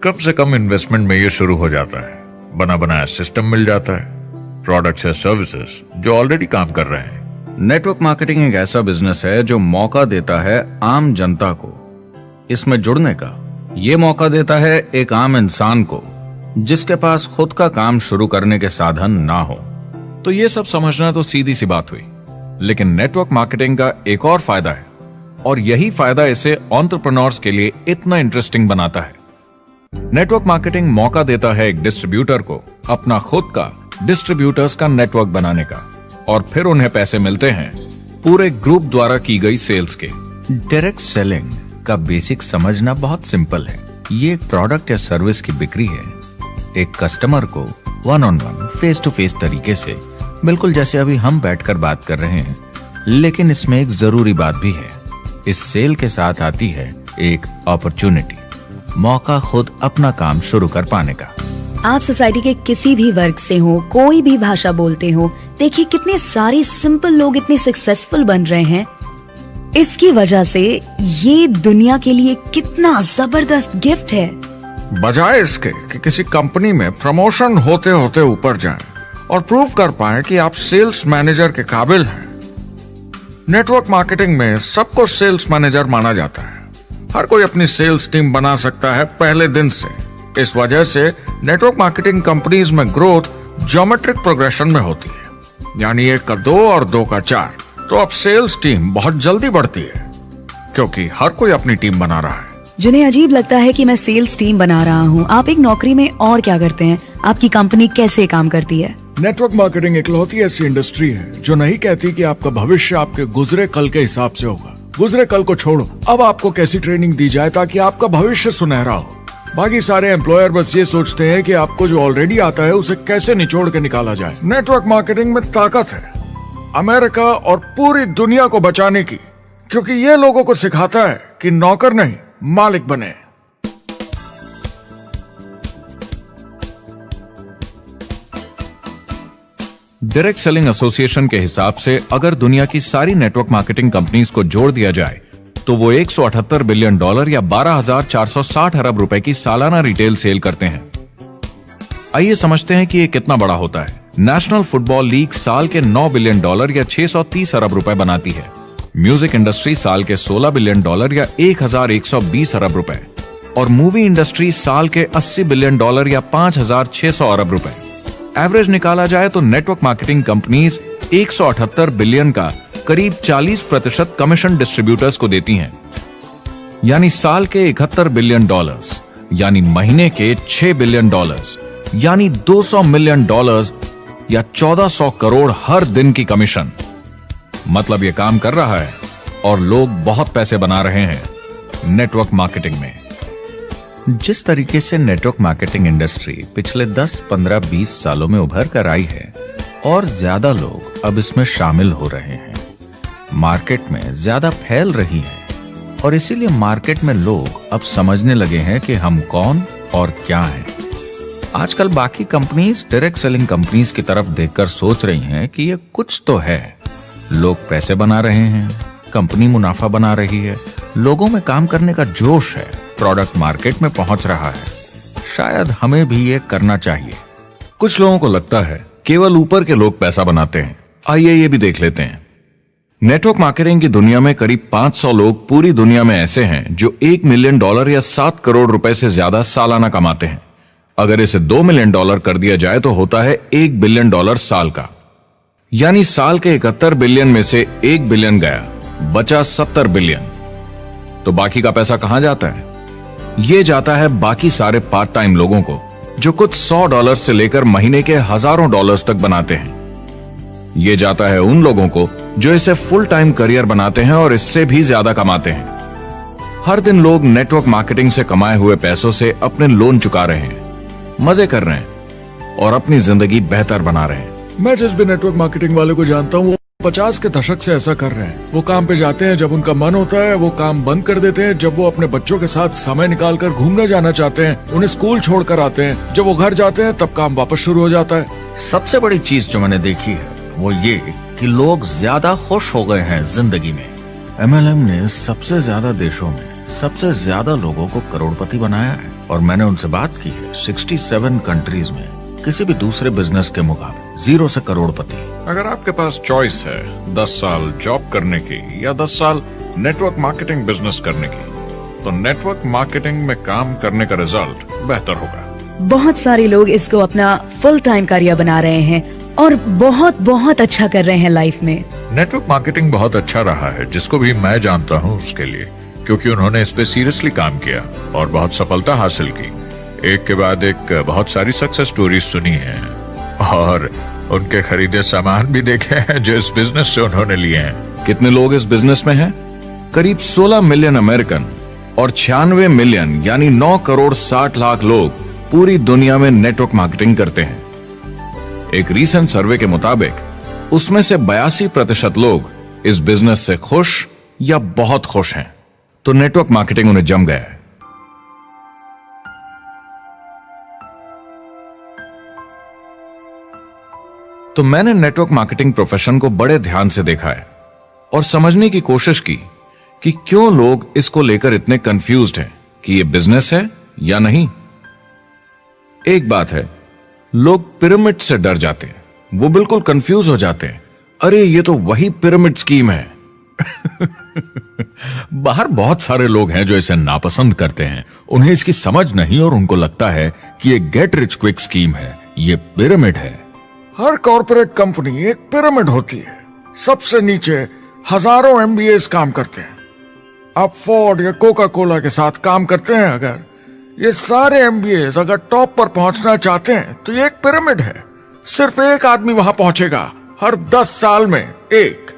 S2: कम से कम इन्वेस्टमेंट में ये शुरू हो जाता है, बना बनाया सिस्टम मिल जाता है, प्रोडक्ट्स या सर्विसेज जो ऑलरेडी काम कर रहे हैं। नेटवर्क मार्केटिंग एक ऐसा बिजनेस है जो मौका देता है आम जनता को इसमें जुड़ने का। ये मौका देता है एक आम इंसान को जिसके पास खुद का काम शुरू करने के साधन ना हो। तो ये सब समझना तो सीधी सी बात हुई, लेकिन नेटवर्क मार्केटिंग का एक और फायदा है और यही फायदा इसे एंटरप्रेन्योर्स के लिए इतना इंटरेस्टिंग बनाता है। नेटवर्क मार्केटिंग मौका देता है एक डिस्ट्रीब्यूटर को अपना खुद का डिस्ट्रीब्यूटर्स का नेटवर्क बनाने का, और फिर उन्हें पैसे मिलते हैं पूरे ग्रुप द्वारा की गई सेल्स के।
S4: डायरेक्ट सेलिंग का बेसिक समझना बहुत सिंपल है। ये एक प्रोडक्ट या सर्विस की बिक्री है, एक कस्टमर को one on one, face to face तरीके से, बिल्कुल जैसे अभी हम बैठकर बात कर रहे हैं। लेकिन इसमें एक जरूरी बात भी है, इस सेल के साथ आती है एक अपॉर्चुनिटी। मौका खुद अपना काम शुरू कर पाने का।
S3: आप सोसाइटी के किसी भी वर्ग से हो, कोई भी भाषा बोलते हो, देखिए कितने सारे सिंपल लोग इतने सक्सेसफुल बन रहे हैं। इसकी वजह से ये दुनिया के लिए कितना जबरदस्त गिफ्ट है।
S5: बजाय इसके कि किसी कंपनी में प्रमोशन होते होते ऊपर जाएं और प्रूव कर पाएं कि आप सेल्स मैनेजर के काबिल हैं, नेटवर्क मार्केटिंग में सबको सेल्स मैनेजर माना जाता है। हर कोई अपनी सेल्स टीम बना सकता है पहले दिन से। इस वजह से नेटवर्क मार्केटिंग कंपनीज में ग्रोथ ज्योमेट्रिक प्रोग्रेशन में होती है, यानी 1 का 2 और 2 का 4। तो अब सेल्स टीम बहुत जल्दी बढ़ती है क्योंकि हर कोई अपनी टीम बना रहा है।
S3: जिन्हें अजीब लगता है कि मैं सेल्स टीम बना रहा हूँ, आप एक नौकरी में और क्या करते हैं? आपकी कंपनी कैसे काम करती है?
S5: नेटवर्क मार्केटिंग इकलौती ऐसी इंडस्ट्री है जो नहीं कहती कि आपका भविष्य आपके गुजरे कल के हिसाब से होगा। गुजरे कल को छोड़ो, अब आपको कैसी ट्रेनिंग दी जाए ताकि आपका भविष्य सुनहरा हो। बाकी सारे एम्प्लॉयर बस ये सोचते हैं कि आपको जो ऑलरेडी आता है उसे कैसे निचोड़ के निकाला जाए। नेटवर्क मार्केटिंग में ताकत है अमेरिका और पूरी दुनिया को बचाने की, क्योंकि ये लोगों को सिखाता है कि नौकर नहीं मालिक बने।
S2: डायरेक्ट सेलिंग एसोसिएशन के हिसाब से अगर दुनिया की सारी नेटवर्क मार्केटिंग कंपनीज को जोड़ दिया जाए तो वो $178 बिलियन या 12,460 अरब रुपए की सालाना रिटेल सेल करते हैं। आइए समझते हैं कि ये कितना बड़ा होता है। नेशनल फुटबॉल लीग साल के $9 बिलियन या 630 अरब रुपए बनाती है। म्यूजिक इंडस्ट्री साल के $16 बिलियन या 1,120 अरब रुपए, और मूवी इंडस्ट्री साल के $80 बिलियन या 5,600 अरब रुपए। एवरेज निकाला जाए तो नेटवर्क मार्केटिंग कंपनीज 178 बिलियन का करीब 40% कमीशन डिस्ट्रीब्यूटर्स को देती हैं, यानी साल के $71 बिलियन, यानी महीने के $6 बिलियन, यानी $200 मिलियन या 1400 करोड़ हर दिन की कमीशन। मतलब ये काम कर रहा है और लोग बहुत पैसे बना रहे हैं नेटवर्क मार्केटिंग में।
S4: जिस तरीके से नेटवर्क मार्केटिंग इंडस्ट्री पिछले 10, 15, 20 सालों में उभर कर आई है और ज्यादा लोग अब इसमें शामिल हो रहे हैं, मार्केट में ज्यादा फैल रही है और इसीलिए मार्केट में लोग अब समझने लगे हैं कि हम कौन और क्या हैं। आजकल बाकी कंपनीज डायरेक्ट सेलिंग कंपनीज की तरफ देखकर सोच रही हैं कि ये कुछ तो है। लोग पैसे बना रहे हैं, कंपनी मुनाफा बना रही है, लोगों में काम करने का जोश है, प्रोडक्ट मार्केट में पहुंच रहा है, शायद हमें भी ये करना चाहिए।
S2: कुछ लोगों को लगता है केवल ऊपर के लोग पैसा बनाते हैं। आइए ये भी देख लेते हैं। नेटवर्क मार्केटिंग की दुनिया में करीब 500 लोग पूरी दुनिया में ऐसे हैं जो $1 मिलियन या 7 करोड़ रुपए से ज्यादा सालाना कमाते हैं। अगर इसे $2 मिलियन कर दिया जाए तो होता है $1 बिलियन साल का, यानी साल के 71 बिलियन में से 1 बिलियन गया, बचा 70 बिलियन। तो बाकी का पैसा कहां जाता है? ये जाता है बाकी सारे पार्ट टाइम लोगों को जो कुछ $100 से लेकर महीने के हजारों डॉलर्स तक बनाते हैं। ये जाता है उन लोगों को जो इसे फुल टाइम करियर बनाते हैं और इससे भी ज्यादा कमाते हैं। हर दिन लोग नेटवर्क मार्केटिंग से कमाए हुए पैसों से अपने लोन चुका रहे हैं, मजे कर रहे हैं और अपनी जिंदगी बेहतर बना रहे हैं।
S5: मैं जिस भी नेटवर्क मार्केटिंग वाले को जानता हूँ वो 50 के दशक से ऐसा कर रहे हैं। वो काम पे जाते हैं जब उनका मन होता है, वो काम बंद कर देते हैं जब वो अपने बच्चों के साथ समय निकालकर घूमने जाना चाहते हैं, उन्हें स्कूल छोड़कर आते हैं, जब वो घर जाते हैं तब काम वापस शुरू हो जाता है।
S4: सबसे बड़ी चीज जो मैंने देखी है वो ये कि लोग ज्यादा खुश हो गए हैं जिंदगी में। MLM ने सबसे ज्यादा देशों में सबसे ज्यादा लोगों को करोड़पति बनाया है और मैंने उनसे बात की है 67 कंट्रीज में किसी भी दूसरे बिजनेस के मुकाबले 0 से करोड़पति।
S2: अगर आपके पास चॉइस है 10 साल जॉब करने की या 10 साल नेटवर्क मार्केटिंग बिजनेस करने की, तो नेटवर्क मार्केटिंग में काम करने का रिजल्ट बेहतर होगा।
S3: बहुत सारे लोग इसको अपना फुल टाइम करियर बना रहे हैं और बहुत बहुत अच्छा कर रहे हैं लाइफ में।
S2: नेटवर्क मार्केटिंग बहुत अच्छा रहा है, जिसको भी मैं जानता हूँ उसके लिए, क्योंकि उन्होंने इस पे सीरियसली काम किया और बहुत सफलता हासिल की। एक के बाद एक बहुत सारी सक्सेस स्टोरीज सुनी है और उनके खरीदे सामान भी देखे हैं जो इस बिजनेस से उन्होंने लिए हैं।
S5: कितने लोग इस बिजनेस में हैं?
S2: करीब 16 मिलियन अमेरिकन और 96 मिलियन यानी 9 करोड़ 60 लाख लोग पूरी दुनिया में नेटवर्क मार्केटिंग करते हैं। एक रीसेंट सर्वे के मुताबिक उसमें से 82% लोग इस बिजनेस से खुश या बहुत खुश हैं। तो नेटवर्क मार्केटिंग उन्हें जम गया है। तो मैंने नेटवर्क मार्केटिंग प्रोफेशन को बड़े ध्यान से देखा है और समझने की कोशिश की कि क्यों लोग इसको लेकर इतने कंफ्यूज्ड हैं कि ये बिजनेस है या नहीं। एक बात है, लोग पिरामिड से डर जाते हैं, वो बिल्कुल कंफ्यूज हो जाते हैं। अरे ये तो वही पिरामिड स्कीम है। बाहर बहुत सारे लोग हैं जो इसे नापसंद करते हैं, उन्हें इसकी समझ नहीं और उनको लगता है कि ये गेट रिच क्विक स्कीम है, ये पिरामिड है।
S5: हर कॉर्पोरेट कंपनी एक पिरामिड होती है। सबसे नीचे हजारों एमबीएस काम करते हैं। आप फोर्ड या कोका कोला के साथ काम करते हैं, अगर ये सारे एमबीएस अगर टॉप पर पहुंचना चाहते हैं तो ये एक पिरामिड है। सिर्फ एक आदमी वहां पहुंचेगा हर 10 साल में, एक।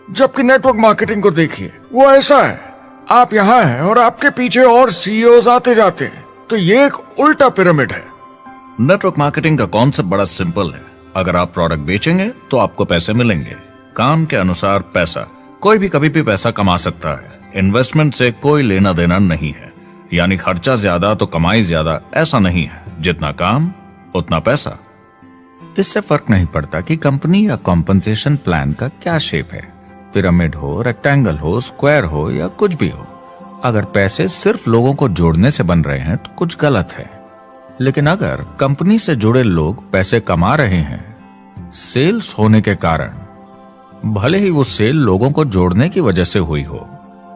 S5: जबकि नेटवर्क मार्केटिंग को देखिए, वो ऐसा है, आप यहां हैं और आपके पीछे और सीईओज आते जाते हैं, तो ये एक उल्टा पिरामिड है।
S2: नेटवर्क मार्केटिंग का कॉन्सेप्ट बड़ा सिंपल है। अगर आप प्रोडक्ट बेचेंगे तो आपको पैसे मिलेंगे, काम के अनुसार पैसा। कोई भी कभी भी पैसा कमा सकता है, इन्वेस्टमेंट से कोई लेना देना नहीं है। यानी खर्चा ज्यादा तो कमाई ज्यादा, ऐसा नहीं है। जितना काम उतना पैसा।
S4: इससे फर्क नहीं पड़ता कि कंपनी या कॉम्पनसेशन प्लान का क्या शेप है, पिरामिड हो, रेक्टेंगल हो, स्क्वायर हो या कुछ भी हो। अगर पैसे सिर्फ लोगों को जोड़ने से बन रहे हैं तो कुछ गलत है। लेकिन अगर कंपनी से जुड़े लोग पैसे कमा रहे हैं सेल्स होने के कारण, भले ही वो सेल लोगों को जोड़ने की वजह से हुई हो,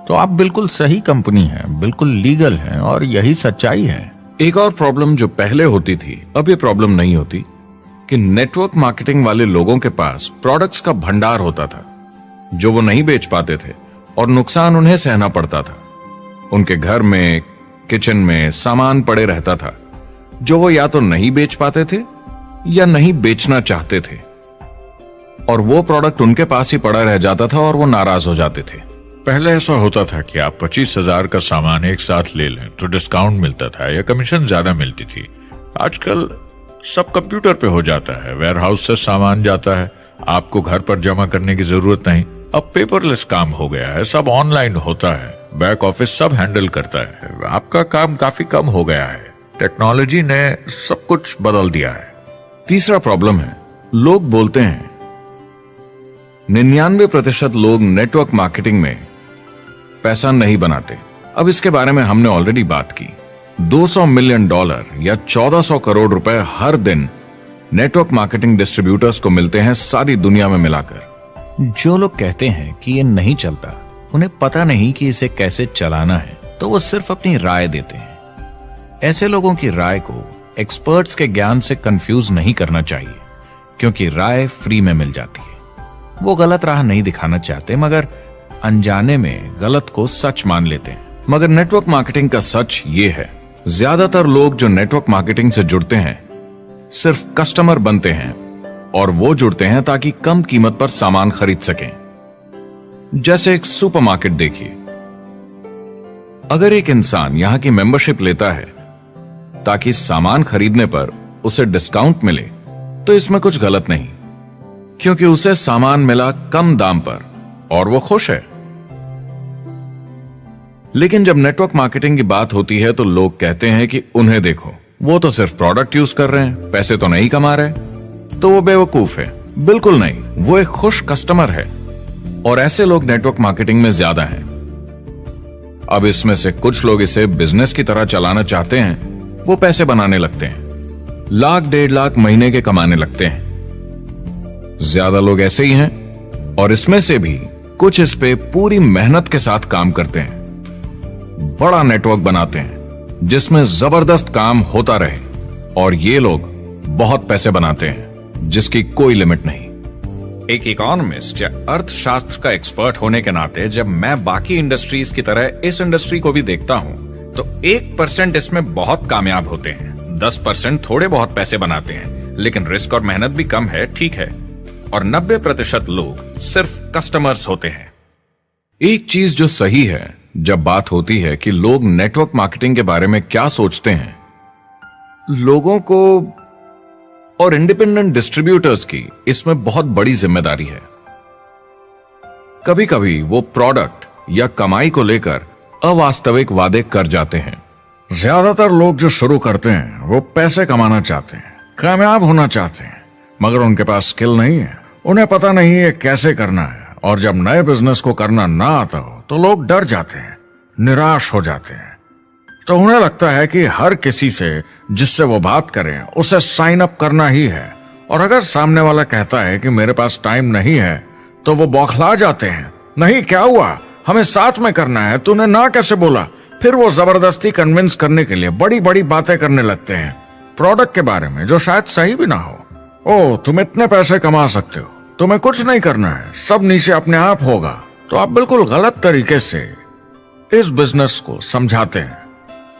S4: तो आप बिल्कुल सही कंपनी हैं, बिल्कुल लीगल हैं और यही सच्चाई है।
S2: एक और प्रॉब्लम जो पहले होती थी, अब ये प्रॉब्लम नहीं होती, कि नेटवर्क मार्केटिंग वाले लोगों के पास प्रोडक्ट्स का भंडार होता था जो वो नहीं बेच पाते थे और नुकसान उन्हें सहना पड़ता था। उनके घर में, किचन में सामान पड़े रहता था जो वो या तो नहीं बेच पाते थे या नहीं बेचना चाहते थे, और वो प्रोडक्ट उनके पास ही पड़ा रह जाता था और वो नाराज हो जाते थे।
S5: पहले ऐसा होता था कि आप 25,000 का सामान एक साथ ले लें तो डिस्काउंट मिलता था या कमीशन ज्यादा मिलती थी। आजकल सब कंप्यूटर पे हो जाता है, वेयरहाउस से सामान जाता है, आपको घर पर जमा करने की जरूरत नहीं। अब पेपरलेस काम हो गया है, सब ऑनलाइन होता है, बैक ऑफिस सब हैंडल करता है, आपका काम काफी कम हो गया है। टेक्नोलॉजी ने सब कुछ बदल दिया है।
S2: तीसरा प्रॉब्लम है, लोग बोलते हैं 99% लोग नेटवर्क मार्केटिंग में पैसा नहीं बनाते। अब इसके बारे में हमने ऑलरेडी बात की। $200 मिलियन या 1400 करोड़ रुपए हर दिन नेटवर्क मार्केटिंग डिस्ट्रीब्यूटर्स को मिलते हैं सारी दुनिया में मिलाकर।
S4: जो लोग कहते हैं कि ये नहीं चलता, उन्हें पता नहीं कि इसे कैसे चलाना है, तो वो सिर्फ अपनी राय देते हैं। ऐसे लोगों की राय को एक्सपर्ट्स के ज्ञान से कंफ्यूज नहीं करना चाहिए, क्योंकि राय फ्री में मिल जाती है। वो गलत राह नहीं दिखाना चाहते, मगर अनजाने में गलत को सच मान लेते हैं।
S2: मगर नेटवर्क मार्केटिंग का सच ये है, ज्यादातर लोग जो नेटवर्क मार्केटिंग से जुड़ते हैं सिर्फ कस्टमर बनते हैं, और वो जुड़ते हैं ताकि कम कीमत पर सामान खरीद सकें। जैसे एक सुपरमार्केट देखिए, अगर एक इंसान यहां की मेंबरशिप लेता है ताकि सामान खरीदने पर उसे डिस्काउंट मिले, तो इसमें कुछ गलत नहीं, क्योंकि उसे सामान मिला कम दाम पर और वो खुश है। लेकिन जब नेटवर्क मार्केटिंग की बात होती है तो लोग कहते हैं कि उन्हें देखो, वो तो सिर्फ प्रोडक्ट यूज कर रहे हैं, पैसे तो नहीं कमा रहे, तो वो बेवकूफ है। बिल्कुल नहीं, वो एक खुश कस्टमर है, और ऐसे लोग नेटवर्क मार्केटिंग में ज्यादा हैं। अब इसमें से कुछ लोग इसे बिजनेस की तरह चलाना चाहते हैं, वो पैसे बनाने लगते हैं, लाख 1.5 लाख महीने के कमाने लगते हैं। ज्यादा लोग ऐसे ही हैं, और इसमें से भी कुछ इस पे पूरी मेहनत के साथ काम करते हैं, बड़ा नेटवर्क बनाते हैं जिसमें जबरदस्त काम होता रहे, और ये लोग बहुत पैसे बनाते हैं जिसकी कोई लिमिट नहीं। एक इकोनॉमिस्ट या अर्थशास्त्र का एक्सपर्ट होने के नाते जब मैं बाकी इंडस्ट्रीज की तरह इस इंडस्ट्री को भी देखता हूं, तो 1% इसमें बहुत कामयाब होते हैं, 10% थोड़े बहुत पैसे बनाते हैं, लेकिन रिस्क और मेहनत भी कम है, ठीक है, और 90% लोग सिर्फ कस्टमर्स होते हैं। एक चीज जो सही है जब बात होती है कि लोग नेटवर्क मार्केटिंग के बारे में क्या सोचते हैं, लोगों को और इंडिपेंडेंट डिस्ट्रीब्यूटर्स की इसमें बहुत बड़ी जिम्मेदारी है। कभी कभी वो प्रोडक्ट या कमाई को लेकर अवास्तविक वादे कर जाते हैं।
S5: ज्यादातर लोग जो शुरू करते हैं वो पैसे कमाना चाहते हैं, कामयाब होना चाहते हैं, मगर उनके पास स्किल नहीं है, उन्हें पता नहीं है कैसे करना है। और जब नए बिजनेस को करना ना आता हो तो लोग डर जाते हैं, निराश हो जाते हैं। तो उन्हें लगता है कि हर किसी से जिससे वो बात करें उसे साइन अप करना ही है। और अगर सामने वाला कहता है कि मेरे पास टाइम नहीं है तो वो बौखला जाते हैं। नहीं, क्या हुआ, हमें साथ में करना है, तूने ना कैसे बोला। फिर वो जबरदस्ती कन्विंस करने के लिए बड़ी बड़ी बातें करने लगते हैं प्रोडक्ट के बारे में, जो शायद सही भी ना हो। ओ, तुम इतने पैसे कमा सकते हो, तुम्हें कुछ नहीं करना है, सब नीचे अपने आप होगा। तो आप बिल्कुल गलत तरीके से इस बिजनेस को समझाते हैं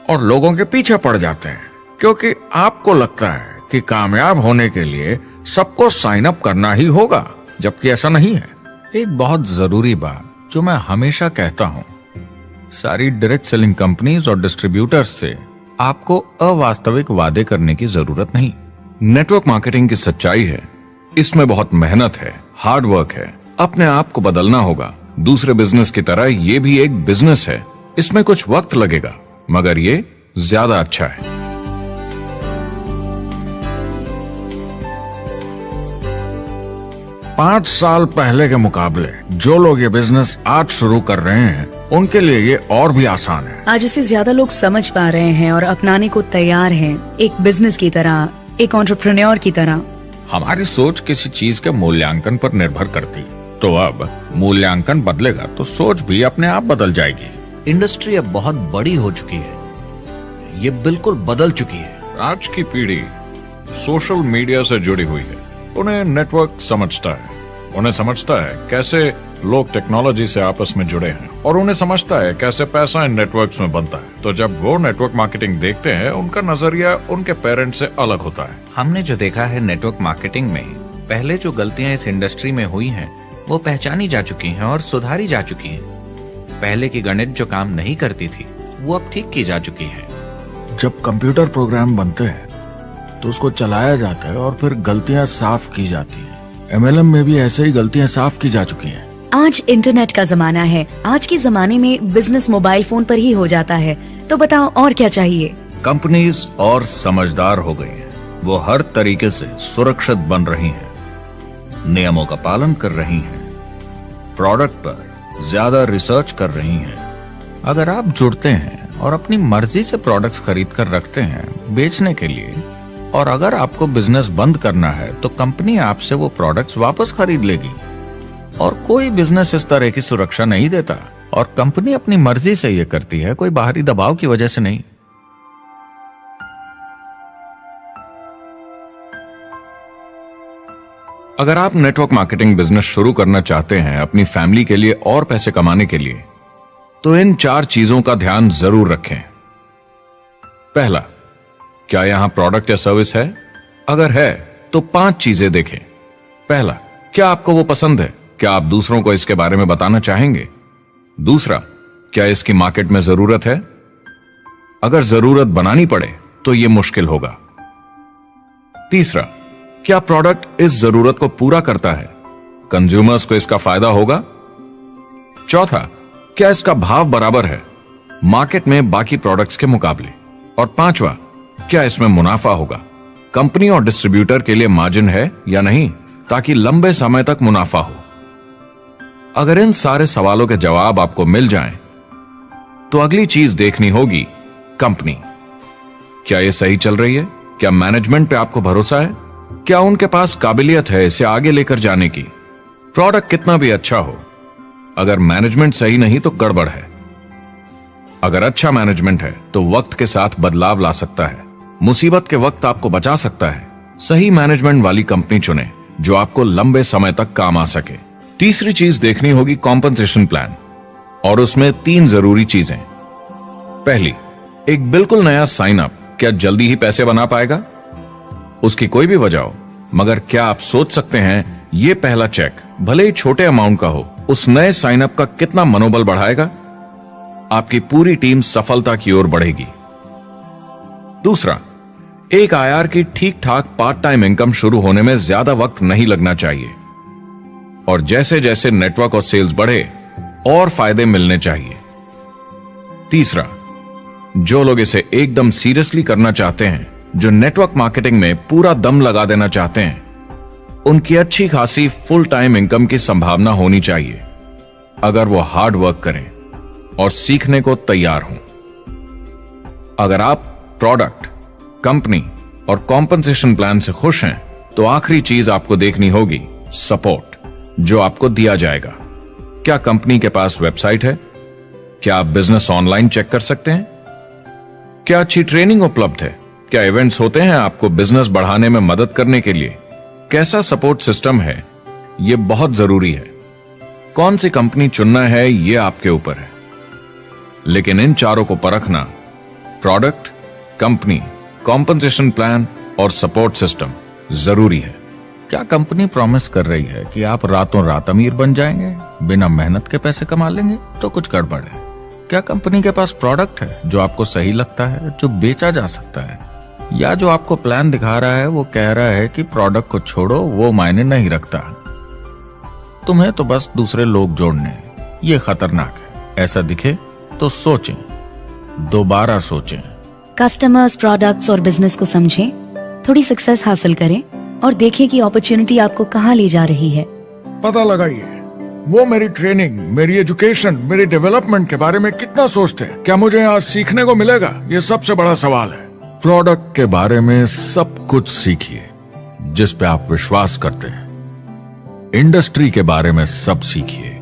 S5: और लोगों के पीछे पड़ जाते हैं, क्योंकि आपको लगता है कि कामयाब होने के लिए सबको साइन अप करना ही होगा, जबकि ऐसा नहीं है।
S2: एक बहुत जरूरी बात जो मैं हमेशा कहता हूं, सारी डायरेक्ट सेलिंग कंपनीज और डिस्ट्रीब्यूटर्स से आपको अवास्तविक वादे करने की जरूरत नहीं। नेटवर्क मार्केटिंग की सच्चाई है, इसमें बहुत मेहनत है, हार्ड वर्क है, अपने आप को बदलना होगा। दूसरे बिजनेस की तरह ये भी एक बिजनेस है, इसमें कुछ वक्त लगेगा मगर ये ज्यादा अच्छा है।
S5: 5 साल पहले के मुकाबले जो लोग ये बिजनेस आज शुरू कर रहे हैं उनके लिए ये और भी आसान है।
S3: आज इसे ज्यादा लोग समझ पा रहे हैं और अपनाने को तैयार हैं, एक बिजनेस की तरह, एक एंटरप्रेन्योर की तरह।
S2: हमारी सोच किसी चीज के मूल्यांकन पर निर्भर करती, तो अब मूल्यांकन बदलेगा तो सोच भी अपने आप बदल जाएगी।
S4: इंडस्ट्री अब बहुत बड़ी हो चुकी है, ये बिल्कुल बदल चुकी है।
S2: आज की पीढ़ी सोशल मीडिया से जुड़ी हुई है, उन्हें नेटवर्क समझता है, उन्हें समझता है कैसे लोग टेक्नोलॉजी से आपस में जुड़े हैं और उन्हें समझता है कैसे पैसा इन नेटवर्क्स में बनता है। तो जब वो नेटवर्क मार्केटिंग देखते हैं, उनका नजरिया उनके पेरेंट्स से अलग होता है।
S4: हमने जो देखा है नेटवर्क मार्केटिंग में, पहले जो गलतियां इस इंडस्ट्री में हुई हैं वो पहचानी जा चुकी हैं और सुधारी जा चुकी हैं। पहले की गणित जो काम नहीं करती थी वो अब ठीक की जा चुकी है।
S5: जब कंप्यूटर प्रोग्राम बनते हैं तो उसको चलाया जाता है और फिर गलतियां साफ की जाती हैं। MLM में भी ऐसे ही गलतियां साफ की जा चुकी हैं।
S3: आज इंटरनेट का जमाना है, आज के जमाने में बिजनेस मोबाइल फोन पर ही हो जाता है। तो बताओ और क्या चाहिए।
S2: कंपनीज और समझदार हो गई हैं, वो हर तरीके से सुरक्षित बन रही हैं, नियमों का पालन कर रही हैं, प्रोडक्ट पर ज्यादा रिसर्च कर रही हैं।
S4: अगर आप जुड़ते हैं और अपनी मर्जी से प्रोडक्ट्स खरीद कर रखते हैं बेचने के लिए, और अगर आपको बिजनेस बंद करना है तो कंपनी आपसे वो प्रोडक्ट्स वापस खरीद लेगी। और कोई बिजनेस इस तरह की सुरक्षा नहीं देता, और कंपनी अपनी मर्जी से ये करती है, कोई बाहरी दबाव की वजह से नहीं।
S2: अगर आप नेटवर्क मार्केटिंग बिजनेस शुरू करना चाहते हैं अपनी फैमिली के लिए और पैसे कमाने के लिए, तो इन 4 चीजों का ध्यान जरूर रखें। पहला, क्या यहां प्रोडक्ट या सर्विस है? अगर है तो 5 चीजें देखें। पहला, क्या आपको वो पसंद है? क्या आप दूसरों को इसके बारे में बताना चाहेंगे? दूसरा, क्या इसकी मार्केट में जरूरत है? अगर जरूरत बनानी पड़े तो यह मुश्किल होगा। तीसरा, क्या प्रोडक्ट इस जरूरत को पूरा करता है? कंज्यूमर्स को इसका फायदा होगा? चौथा, क्या इसका भाव बराबर है मार्केट में बाकी प्रोडक्ट्स के मुकाबले? और पांचवा, क्या इसमें मुनाफा होगा? कंपनी और डिस्ट्रीब्यूटर के लिए मार्जिन है या नहीं, ताकि लंबे समय तक मुनाफा हो। अगर इन सारे सवालों के जवाब आपको मिल जाएं, तो अगली चीज देखनी होगी कंपनी। क्या यह सही चल रही है? क्या मैनेजमेंट पे आपको भरोसा है? क्या उनके पास काबिलियत है इसे आगे लेकर जाने की? प्रोडक्ट कितना भी अच्छा हो, अगर मैनेजमेंट सही नहीं तो गड़बड़ है। अगर अच्छा मैनेजमेंट है तो वक्त के साथ बदलाव ला सकता है, मुसीबत के वक्त आपको बचा सकता है। सही मैनेजमेंट वाली कंपनी चुने जो आपको लंबे समय तक काम आ सके। तीसरी चीज देखनी होगी कॉम्पनसेशन प्लान, और उसमें 3 जरूरी चीजें। पहली, एक बिल्कुल नया साइन अप क्या जल्दी ही पैसे बना पाएगा? उसकी कोई भी वजह हो, मगर क्या आप सोच सकते हैं ये पहला चेक, भले ही छोटे अमाउंट का हो, उस नए साइन अप का कितना मनोबल बढ़ाएगा? आपकी पूरी टीम सफलता की ओर बढ़ेगी। दूसरा, एक IR की ठीक ठाक पार्ट टाइम इनकम शुरू होने में ज्यादा वक्त नहीं लगना चाहिए, और जैसे जैसे नेटवर्क और सेल्स बढ़े और फायदे मिलने चाहिए। तीसरा, जो लोग इसे एकदम सीरियसली करना चाहते हैं, जो नेटवर्क मार्केटिंग में पूरा दम लगा देना चाहते हैं, उनकी अच्छी खासी फुल टाइम इनकम की संभावना होनी चाहिए अगर वो हार्ड वर्क करें और सीखने को तैयार हों। अगर आप प्रोडक्ट, कंपनी और कॉम्पनसेशन प्लान से खुश हैं तो आखिरी चीज आपको देखनी होगी सपोर्ट जो आपको दिया जाएगा। क्या कंपनी के पास वेबसाइट है? क्या आप बिजनेस ऑनलाइन चेक कर सकते हैं? क्या अच्छी ट्रेनिंग उपलब्ध है? क्या इवेंट्स होते हैं आपको बिजनेस बढ़ाने में मदद करने के लिए? कैसा सपोर्ट सिस्टम है? यह बहुत जरूरी है। कौन सी कंपनी चुनना है यह आपके ऊपर है, लेकिन इन चारों को परखना, प्रोडक्ट, कंपनी, कॉम्पनसेशन प्लान और सपोर्ट सिस्टम, जरूरी है।
S4: क्या कंपनी प्रॉमिस कर रही है कि आप रातों रात अमीर बन जाएंगे, बिना मेहनत के पैसे कमा लेंगे? तो कुछ गड़बड़ है। क्या कंपनी के पास प्रोडक्ट है जो आपको सही लगता है, जो बेचा जा सकता है? या जो आपको प्लान दिखा रहा है वो कह रहा है कि प्रोडक्ट को छोड़ो, वो मायने नहीं रखता, तुम्हें तो बस दूसरे लोग जोड़ने हैं। ये खतरनाक है। ऐसा दिखे तो सोचें, दोबारा सोचें।
S3: कस्टमर्स, प्रोडक्ट्स और बिजनेस को समझें, थोड़ी सक्सेस हासिल करें और देखें कि अपॉर्चुनिटी आपको कहां ले जा रही है।
S5: पता लगाइए वो मेरी ट्रेनिंग, मेरी एजुकेशन, मेरी डेवलपमेंट के बारे में कितना सोचते हैं। क्या मुझे आज सीखने को मिलेगा? ये सबसे बड़ा सवाल है।
S2: प्रोडक्ट के बारे में सब कुछ सीखिए जिस पे आप विश्वास करते हैं। इंडस्ट्री के बारे में सब सीखिए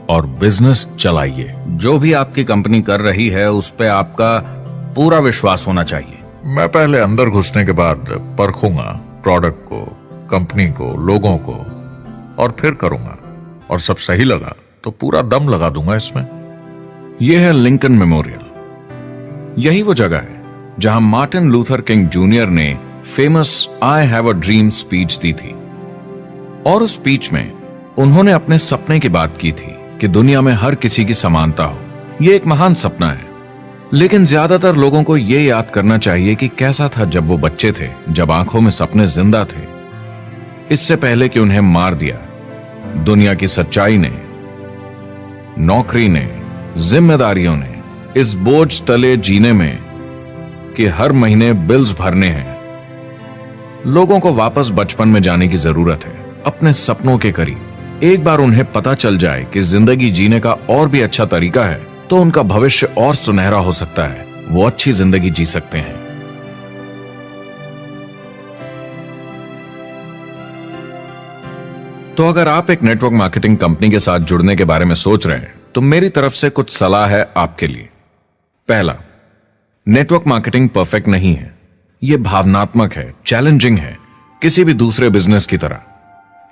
S2: और बिजनेस चलाइए। जो भी आपकी कंपनी कर रही है उस पे आपका पूरा विश्वास होना चाहिए।
S5: मैं पहले अंदर घुसने के बाद परखूंगा प्रोडक्ट को, कंपनी को, लोगों को, और फिर करूंगा। और सब सही लगा तो पूरा दम लगा दूंगा इसमें।
S2: यह है लिंकन मेमोरियल। यही वो जगह है जहां मार्टिन लूथर किंग जूनियर ने famous I have a dream speech दी थी। और उस स्पीच में उन्होंने अपने सपने की बात की थी कि दुनिया में हर किसी की समानता हो। यह एक महान सपना है, लेकिन ज्यादातर लोगों को यह याद करना चाहिए कि कैसा था जब वो बच्चे थे, जब आंखों में सपने जिंदा थे, इससे पहले कि उन्हें मार दिया दुनिया की सच्चाई ने, नौकरी ने, जिम्मेदारियों ने, इस बोझ तले जीने में कि हर महीने बिल्स भरने हैं। लोगों को वापस बचपन में जाने की जरूरत है, अपने सपनों के करीब। एक बार उन्हें पता चल जाए कि जिंदगी जीने का और भी अच्छा तरीका है तो उनका भविष्य और सुनहरा हो सकता है। वो अच्छी जिंदगी जी सकते हैं। तो अगर आप एक नेटवर्क मार्केटिंग कंपनी के साथ जुड़ने के बारे में सोच रहे हैं तो मेरी तरफ से कुछ सलाह है आपके लिए। पहला, नेटवर्क मार्केटिंग परफेक्ट नहीं है। यह भावनात्मक है, चैलेंजिंग है, किसी भी दूसरे बिजनेस की तरह।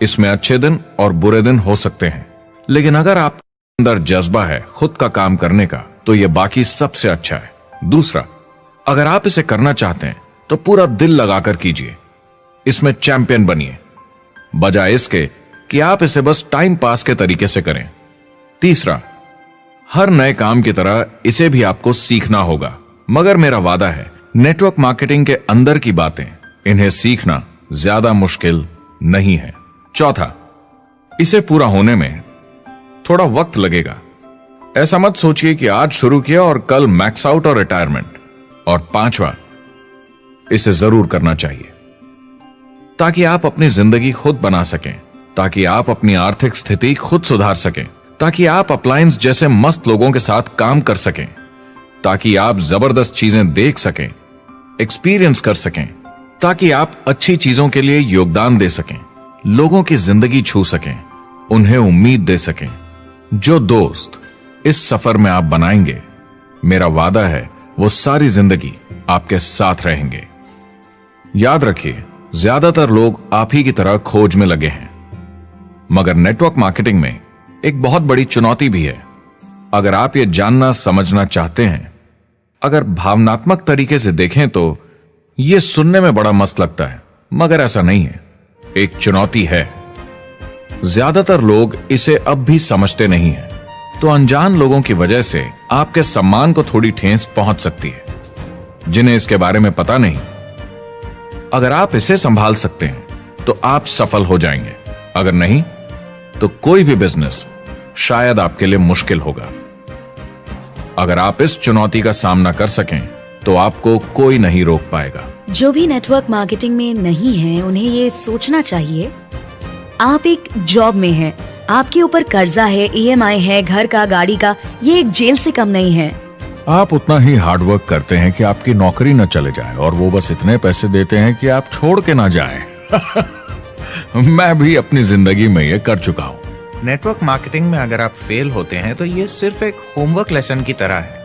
S2: इसमें अच्छे दिन और बुरे दिन हो सकते हैं, लेकिन अगर आप अंदर जज्बा है खुद का काम करने का तो यह बाकी सबसे अच्छा है। दूसरा, अगर आप इसे करना चाहते हैं तो पूरा दिल लगाकर कीजिए। इसमें चैंपियन बनिए, बजाय इसके कि आप इसे बस टाइम पास के तरीके से करें। तीसरा, हर नए काम की तरह इसे भी आपको सीखना होगा, मगर मेरा वादा है नेटवर्क मार्केटिंग के अंदर की बातें, इन्हें सीखना ज्यादा मुश्किल नहीं है। चौथा, इसे पूरा होने में थोड़ा वक्त लगेगा। ऐसा मत सोचिए कि आज शुरू किया और कल मैक्स आउट और रिटायरमेंट। और पांचवा, इसे जरूर करना चाहिए ताकि आप अपनी जिंदगी खुद बना सकें, ताकि आप अपनी आर्थिक स्थिति खुद सुधार सकें, ताकि आप अप्लायंस जैसे मस्त लोगों के साथ काम कर सकें, ताकि आप जबरदस्त चीजें देख सकें, एक्सपीरियंस कर सकें, ताकि आप अच्छी चीजों के लिए योगदान दे सकें, लोगों की जिंदगी छू सकें, उन्हें उम्मीद दे सकें। जो दोस्त इस सफर में आप बनाएंगे, मेरा वादा है वो सारी जिंदगी आपके साथ रहेंगे। याद रखिए, ज्यादातर लोग आप ही की तरह खोज में लगे हैं, मगर नेटवर्क मार्केटिंग में एक बहुत बड़ी चुनौती भी है। अगर आप ये जानना समझना चाहते हैं, अगर भावनात्मक तरीके से देखें तो यह सुनने में बड़ा मस्त लगता है, मगर ऐसा नहीं है। एक चुनौती है। ज्यादातर लोग इसे अब भी समझते नहीं हैं, तो अनजान लोगों की वजह से आपके सम्मान को थोड़ी ठेस पहुंच सकती है, जिन्हें इसके बारे में पता नहीं। अगर आप इसे संभाल सकते हैं तो आप सफल हो जाएंगे, अगर नहीं तो कोई भी बिजनेस शायद आपके लिए मुश्किल होगा। अगर आप इस चुनौती का सामना कर सकें तो आपको कोई नहीं रोक पाएगा।
S3: जो भी नेटवर्क मार्केटिंग में नहीं है उन्हें ये सोचना चाहिए, आप एक जॉब में हैं, आपके ऊपर कर्जा है, EMI है, घर का, गाड़ी का, ये एक जेल से कम नहीं है।
S5: आप उतना ही हार्डवर्क करते हैं कि आपकी नौकरी न चले जाए और वो बस इतने पैसे देते हैं कि आप छोड़ के ना जाएं। मैं भी अपनी जिंदगी में ये कर चुका हूँ।
S4: नेटवर्क मार्केटिंग में अगर आप फेल होते हैं तो ये सिर्फ एक होमवर्क लेसन की तरह है,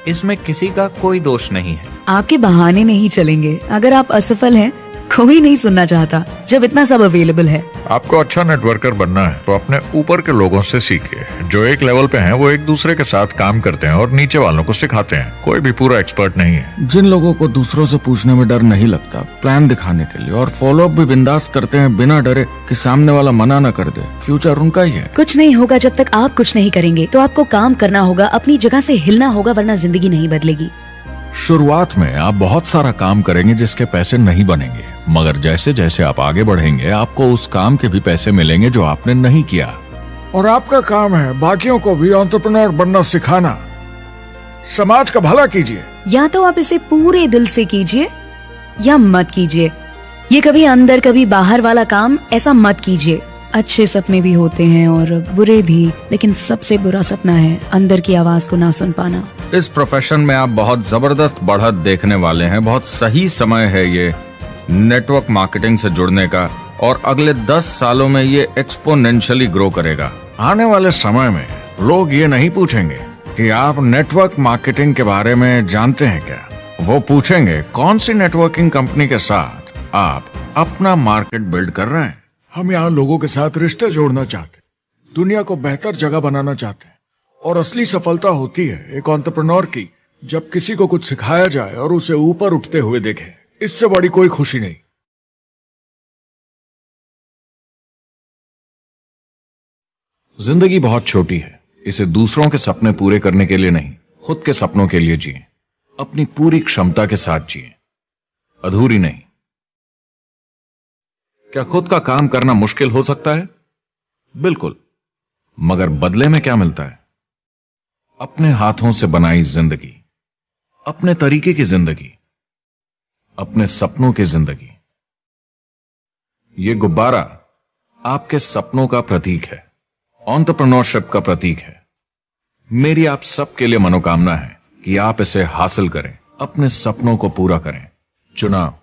S4: इसमें किसी का कोई दोष नहीं है।
S3: आपके बहाने नहीं चलेंगे। अगर आप असफल हैं, कोई नहीं सुनना चाहता जब इतना सब अवेलेबल है।
S5: आपको अच्छा नेटवर्कर बनना है तो अपने ऊपर के लोगों से सीखिए। जो एक लेवल पे हैं वो एक दूसरे के साथ काम करते हैं और नीचे वालों को सिखाते हैं। कोई भी पूरा एक्सपर्ट नहीं है। जिन लोगों को दूसरों से पूछने में डर नहीं लगता, प्लान दिखाने के लिए और फॉलो अप भी बिंदास करते हैं बिना डरे कि सामने वाला मना न कर दे, फ्यूचर उनका ही है।
S3: कुछ नहीं होगा जब तक आप कुछ नहीं करेंगे। तो आपको काम करना होगा, अपनी जगह से हिलना होगा, वरना जिंदगी नहीं बदलेगी।
S5: शुरुआत में आप बहुत सारा काम करेंगे जिसके पैसे नहीं बनेंगे, मगर जैसे जैसे आप आगे बढ़ेंगे आपको उस काम के भी पैसे मिलेंगे जो आपने नहीं किया। और आपका काम है बाकियों को भी एंटरप्रेन्योर बनना सिखाना। समाज का भला कीजिए।
S3: या तो आप इसे पूरे दिल से कीजिए या मत कीजिए। ये कभी अंदर कभी बाहर वाला काम ऐसा मत कीजिए। अच्छे सपने भी होते हैं और बुरे भी, लेकिन सबसे बुरा सपना है अंदर की आवाज को ना सुन पाना।
S2: इस प्रोफेशन में आप बहुत जबरदस्त बढ़त देखने वाले हैं। बहुत सही समय है ये नेटवर्क मार्केटिंग से जुड़ने का और अगले 10 सालों में ये एक्सपोनेंशियली ग्रो करेगा।
S5: आने वाले समय में लोग ये नहीं पूछेंगे कि आप नेटवर्क मार्केटिंग के बारे में जानते हैं क्या, वो पूछेंगे कौन सी नेटवर्किंग कंपनी के साथ आप अपना मार्केट बिल्ड कर रहे हैं। हम यहाँ लोगों के साथ रिश्ते जोड़ना चाहते हैं, दुनिया को बेहतर जगह बनाना चाहते हैं। और असली सफलता होती है एक एंटरप्रेन्योर की जब किसी को कुछ सिखाया जाए और उसे ऊपर उठते हुए देखे। इससे बड़ी कोई खुशी नहीं। जिंदगी बहुत छोटी है, इसे दूसरों के सपने पूरे करने के लिए नहीं, खुद के सपनों के लिए जिए। अपनी पूरी क्षमता के साथ जिए, अधूरी नहीं। क्या खुद का काम करना मुश्किल हो सकता है? बिल्कुल, मगर बदले में क्या मिलता है? अपने हाथों से बनाई जिंदगी, अपने तरीके की जिंदगी, अपने सपनों की जिंदगी। यह गुब्बारा आपके सपनों का प्रतीक है, एंटरप्रेन्योरशिप का प्रतीक है। मेरी आप सबके लिए मनोकामना है कि आप इसे हासिल करें, अपने सपनों को पूरा करें। चुनाव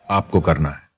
S5: आपको करना है।